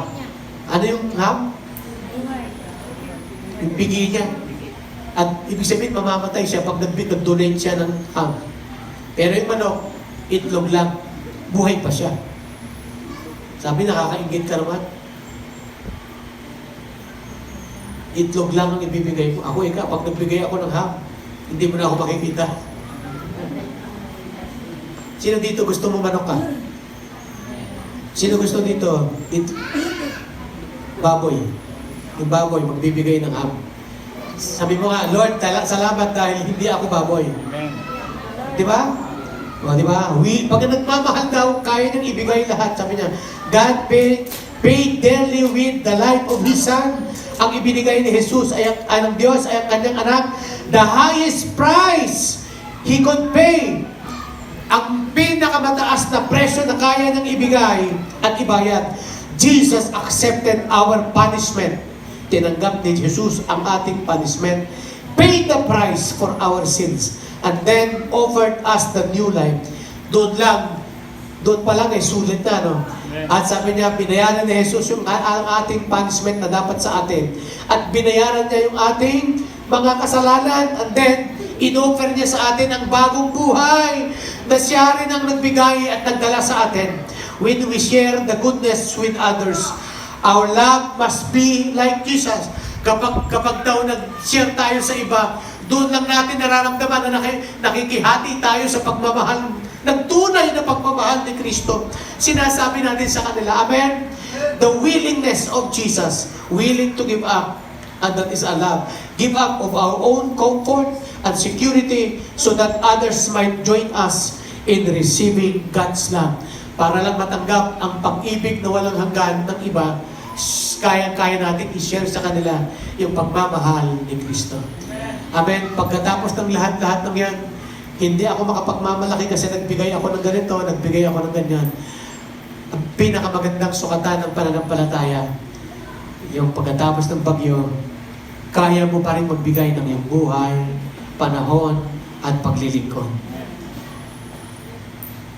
Ano yung ham? Yung bigay niya. At ibig sabihin, mamamatay siya pag nag-donate siya ng ham. Pero yung manok, itlog lang. Buhay pa siya. Sabi, nakakaingit ka naman. Itlog lang ang ibibigay mo. Ako, pag nagbigay ako ng ham, hindi mo na ako makikita. Sino dito gusto mo manok ka? Sino gusto dito? Baboy. Yung baboy, magbibigay ng ham. Sabi mo nga, Lord, salamat dahil hindi ako baboy. Amen. Di ba? O, di ba? Pag nagmamahal daw, kaya niyang ibigay lahat. Sabi niya, God paid dearly with the life of His Son. Ang ibinigay ni Jesus ay ang Diyos, ay ang kanyang anak. The highest price He could pay. Ang pinakamataas na presyo na kaya niyang ibigay at ibayad. Jesus accepted our punishment. Tinanggap ni Jesus ang ating punishment. Paid the price for our sins. And then offered us the new life. Doon pa lang ay sulit na, no? At sabi niya, binayaran ni Jesus yung ating punishment na dapat sa atin. At binayaran niya yung ating mga kasalanan. And then, in-offer niya sa atin ang bagong buhay na siya rin ang nagbigay at nagdala sa atin. When we share the goodness with others, our love must be like Jesus. Kapag daw nag-share tayo sa iba, doon lang natin nararamdaman na nakikihati tayo sa pagmamahal, ng tunay na pagmamahal ni Kristo. Sinasabi natin sa kanila, Amen? The willingness of Jesus, willing to give up, and that is a love. Give up of our own comfort and security so that others might join us in receiving God's love. Para lang matanggap ang pag-ibig na walang hanggan ng iba, kaya natin i-share sa kanila yung pagmamahal ni Kristo. Amen. Pagkatapos ng lahat-lahat ng yan, hindi ako makapagmamalaki kasi nagbigay ako ng ganito, nagbigay ako ng ganyan. Ang pinakamagandang sukatan ng pananampalataya, yung pagkatapos ng bagyo, kaya mo pa rin magbigay ng iyong buhay, panahon, at paglilingkod.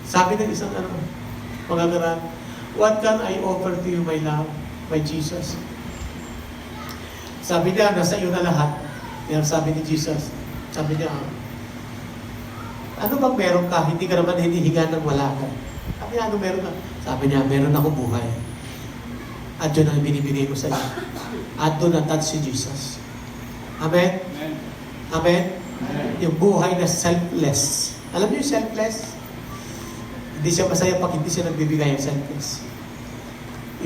Sabi ng isang mga garan, what can I offer to you, my love, my Jesus? Sabi niya, nasa iyo na lahat. Yan sabi ni Jesus. Sabi niya, ano bang meron ka? Hindi ka naman hinihinga ng wala ka. Sabi niya, ano meron ka? Sabi niya, meron akong buhay. At yun ang binibigay ko sa iyo. At doon na-touch si Jesus. Amen? Amen? Yung buhay na selfless. Alam niyo yung selfless? Hindi siya masaya pag hindi siya nagbibigay ng selfless.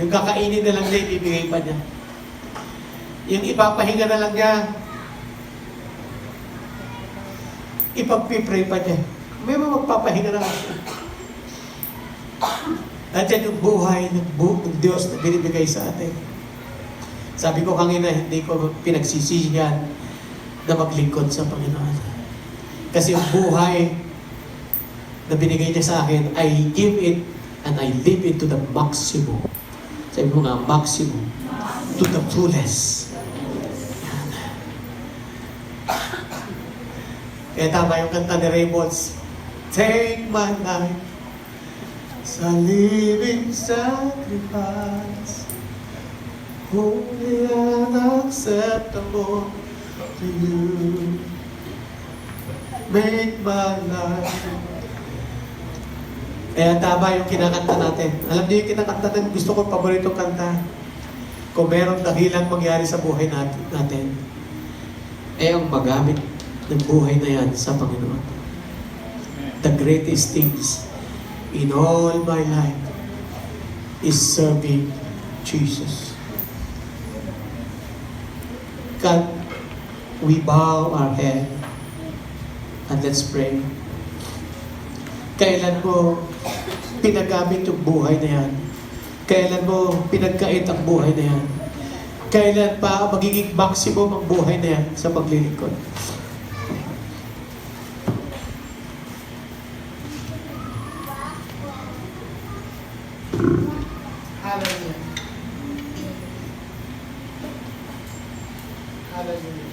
Yung kakainin na lang niya, ibibigay pa niya. Yung ipapahinga na lang niya, ipagpipray pa niya. May mga magpapahinga na lang siya. Nandiyan yung buhay ng Diyos na binibigay sa atin. Sabi ko kanina, hindi ko pinagsisihan na maglingkod sa Panginoon. Kasi yung buhay na binigay niya sa akin, I give it and I live it to the maximum. Sabi mo nga, maximum. To the fullest. Yan. Kaya tama yung kanta ni Raymonds, take my life sa living sacrifice, holy and acceptable to you. Make my life. Kaya tama yung kinakanta natin. Alam niyo yung kinakanta natin, gusto ko paboritong kanta. Kung merong dahilang mangyari sa buhay natin, ang magamit ng buhay na yan sa Panginoon. The greatest things in all my life is serving Jesus. God, we bow our head and let's pray. Kailan mo pinagamit yung buhay na yan? Kailan mo pinagkait ang buhay na yan? Kailan pa magiging maximum ang buhay na yan sa paglilingkod? Hallelujah. Hallelujah.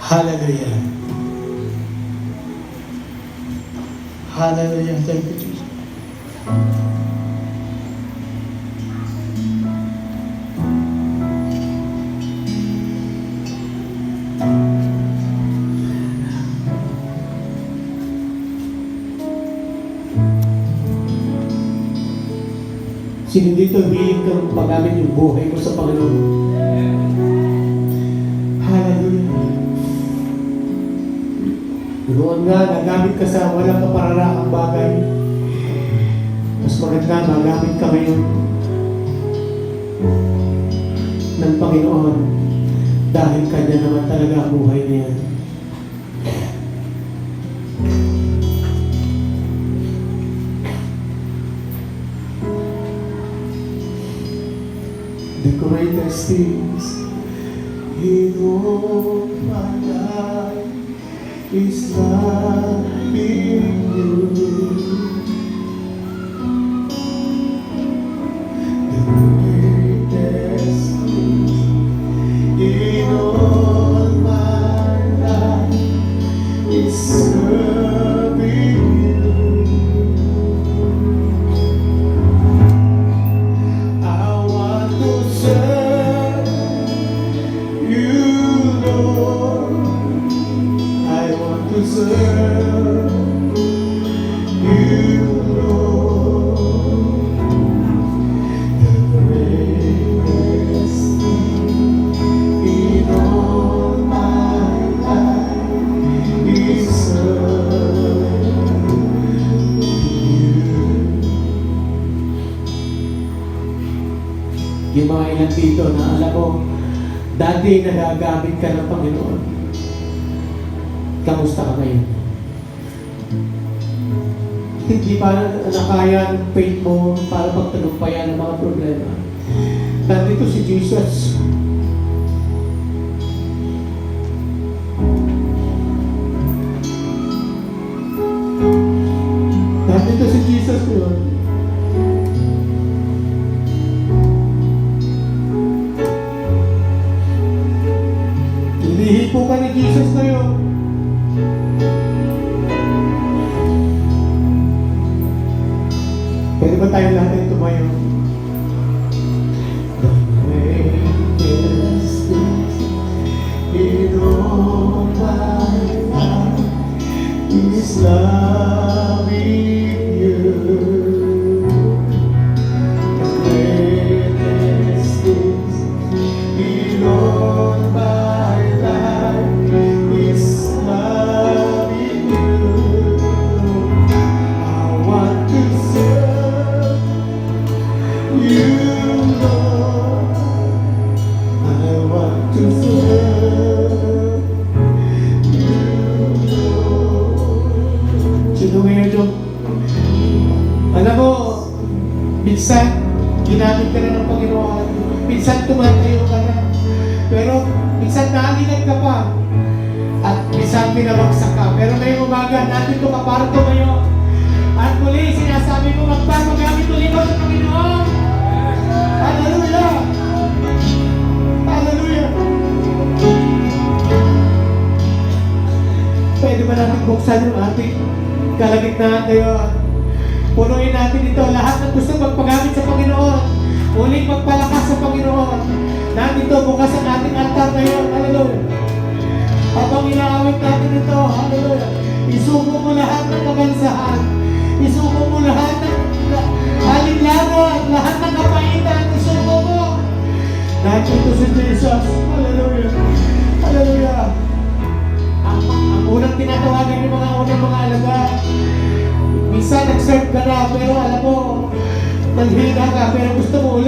Hallelujah. Hallelujah. Thank you, Jesus. Sino dito willing kang magamit yung buhay mo sa Panginoon? Hallelujah. Noon nga, nagamit ka sa walang kapararaang bagay. Mas maganda, magamit ka ngayon ng Panginoon dahil Kanya naman talaga ang buhay niya. The greatest things in all my life is loving you. The greatest things in all my life is serving you. I want to serve you, Lord. I want to serve you, Lord. The greatest thing in all my life is serving you. Yung mga ilan dito na alam mo, dati nagagamit ka ng Panginoon. Kamusta ka ngayon? Hindi pa nakaya ng faith mo para pagtagumpayan ng mga problema. Nandito si Jesus. Nandito si Jesus yun. Hinihipo ka ni Jesus ngayon. Pwede ba tayo lahat ay tumayo? The greatest things in all my life is loving you. The greatest things in all my life is loving you. I want to serve you, Lord. I want to serve you, Lord. Sino ngayon yung alam mo, minsan ginamit ka na ng Panginoon, minsan tumatayo ka na, pero minsan naalingan ka pa, at minsan pinabagsak ka. Pero ngayong umaga, natin ito kaparto ngayon. At muli, sinasabi ko, magpapagamit ulit ako sa Panginoon. Hallelujah! Hallelujah! Pwede ba natin buksan yung ating kalagitnaan ngayon? Punuin natin ito. Lahat ng gusto magpagamit sa Panginoon. Muling magpalakas sa Panginoon. Nandito, bukas ang ating altar ngayon. Hallelujah! Habang inaawit natin ito, hallelujah, isuko mo lahat ng kabansahan. Isuko mo lahat ng alinlangan, lahat ng kapaitan. Isuko mo. Nandito si Jesus. Hallelujah. Hallelujah. Ang unang tinatawagan yung mga unang mga alaga. Minsan nag-serve ka na, pero alam mo, naghina ka, pero gusto mo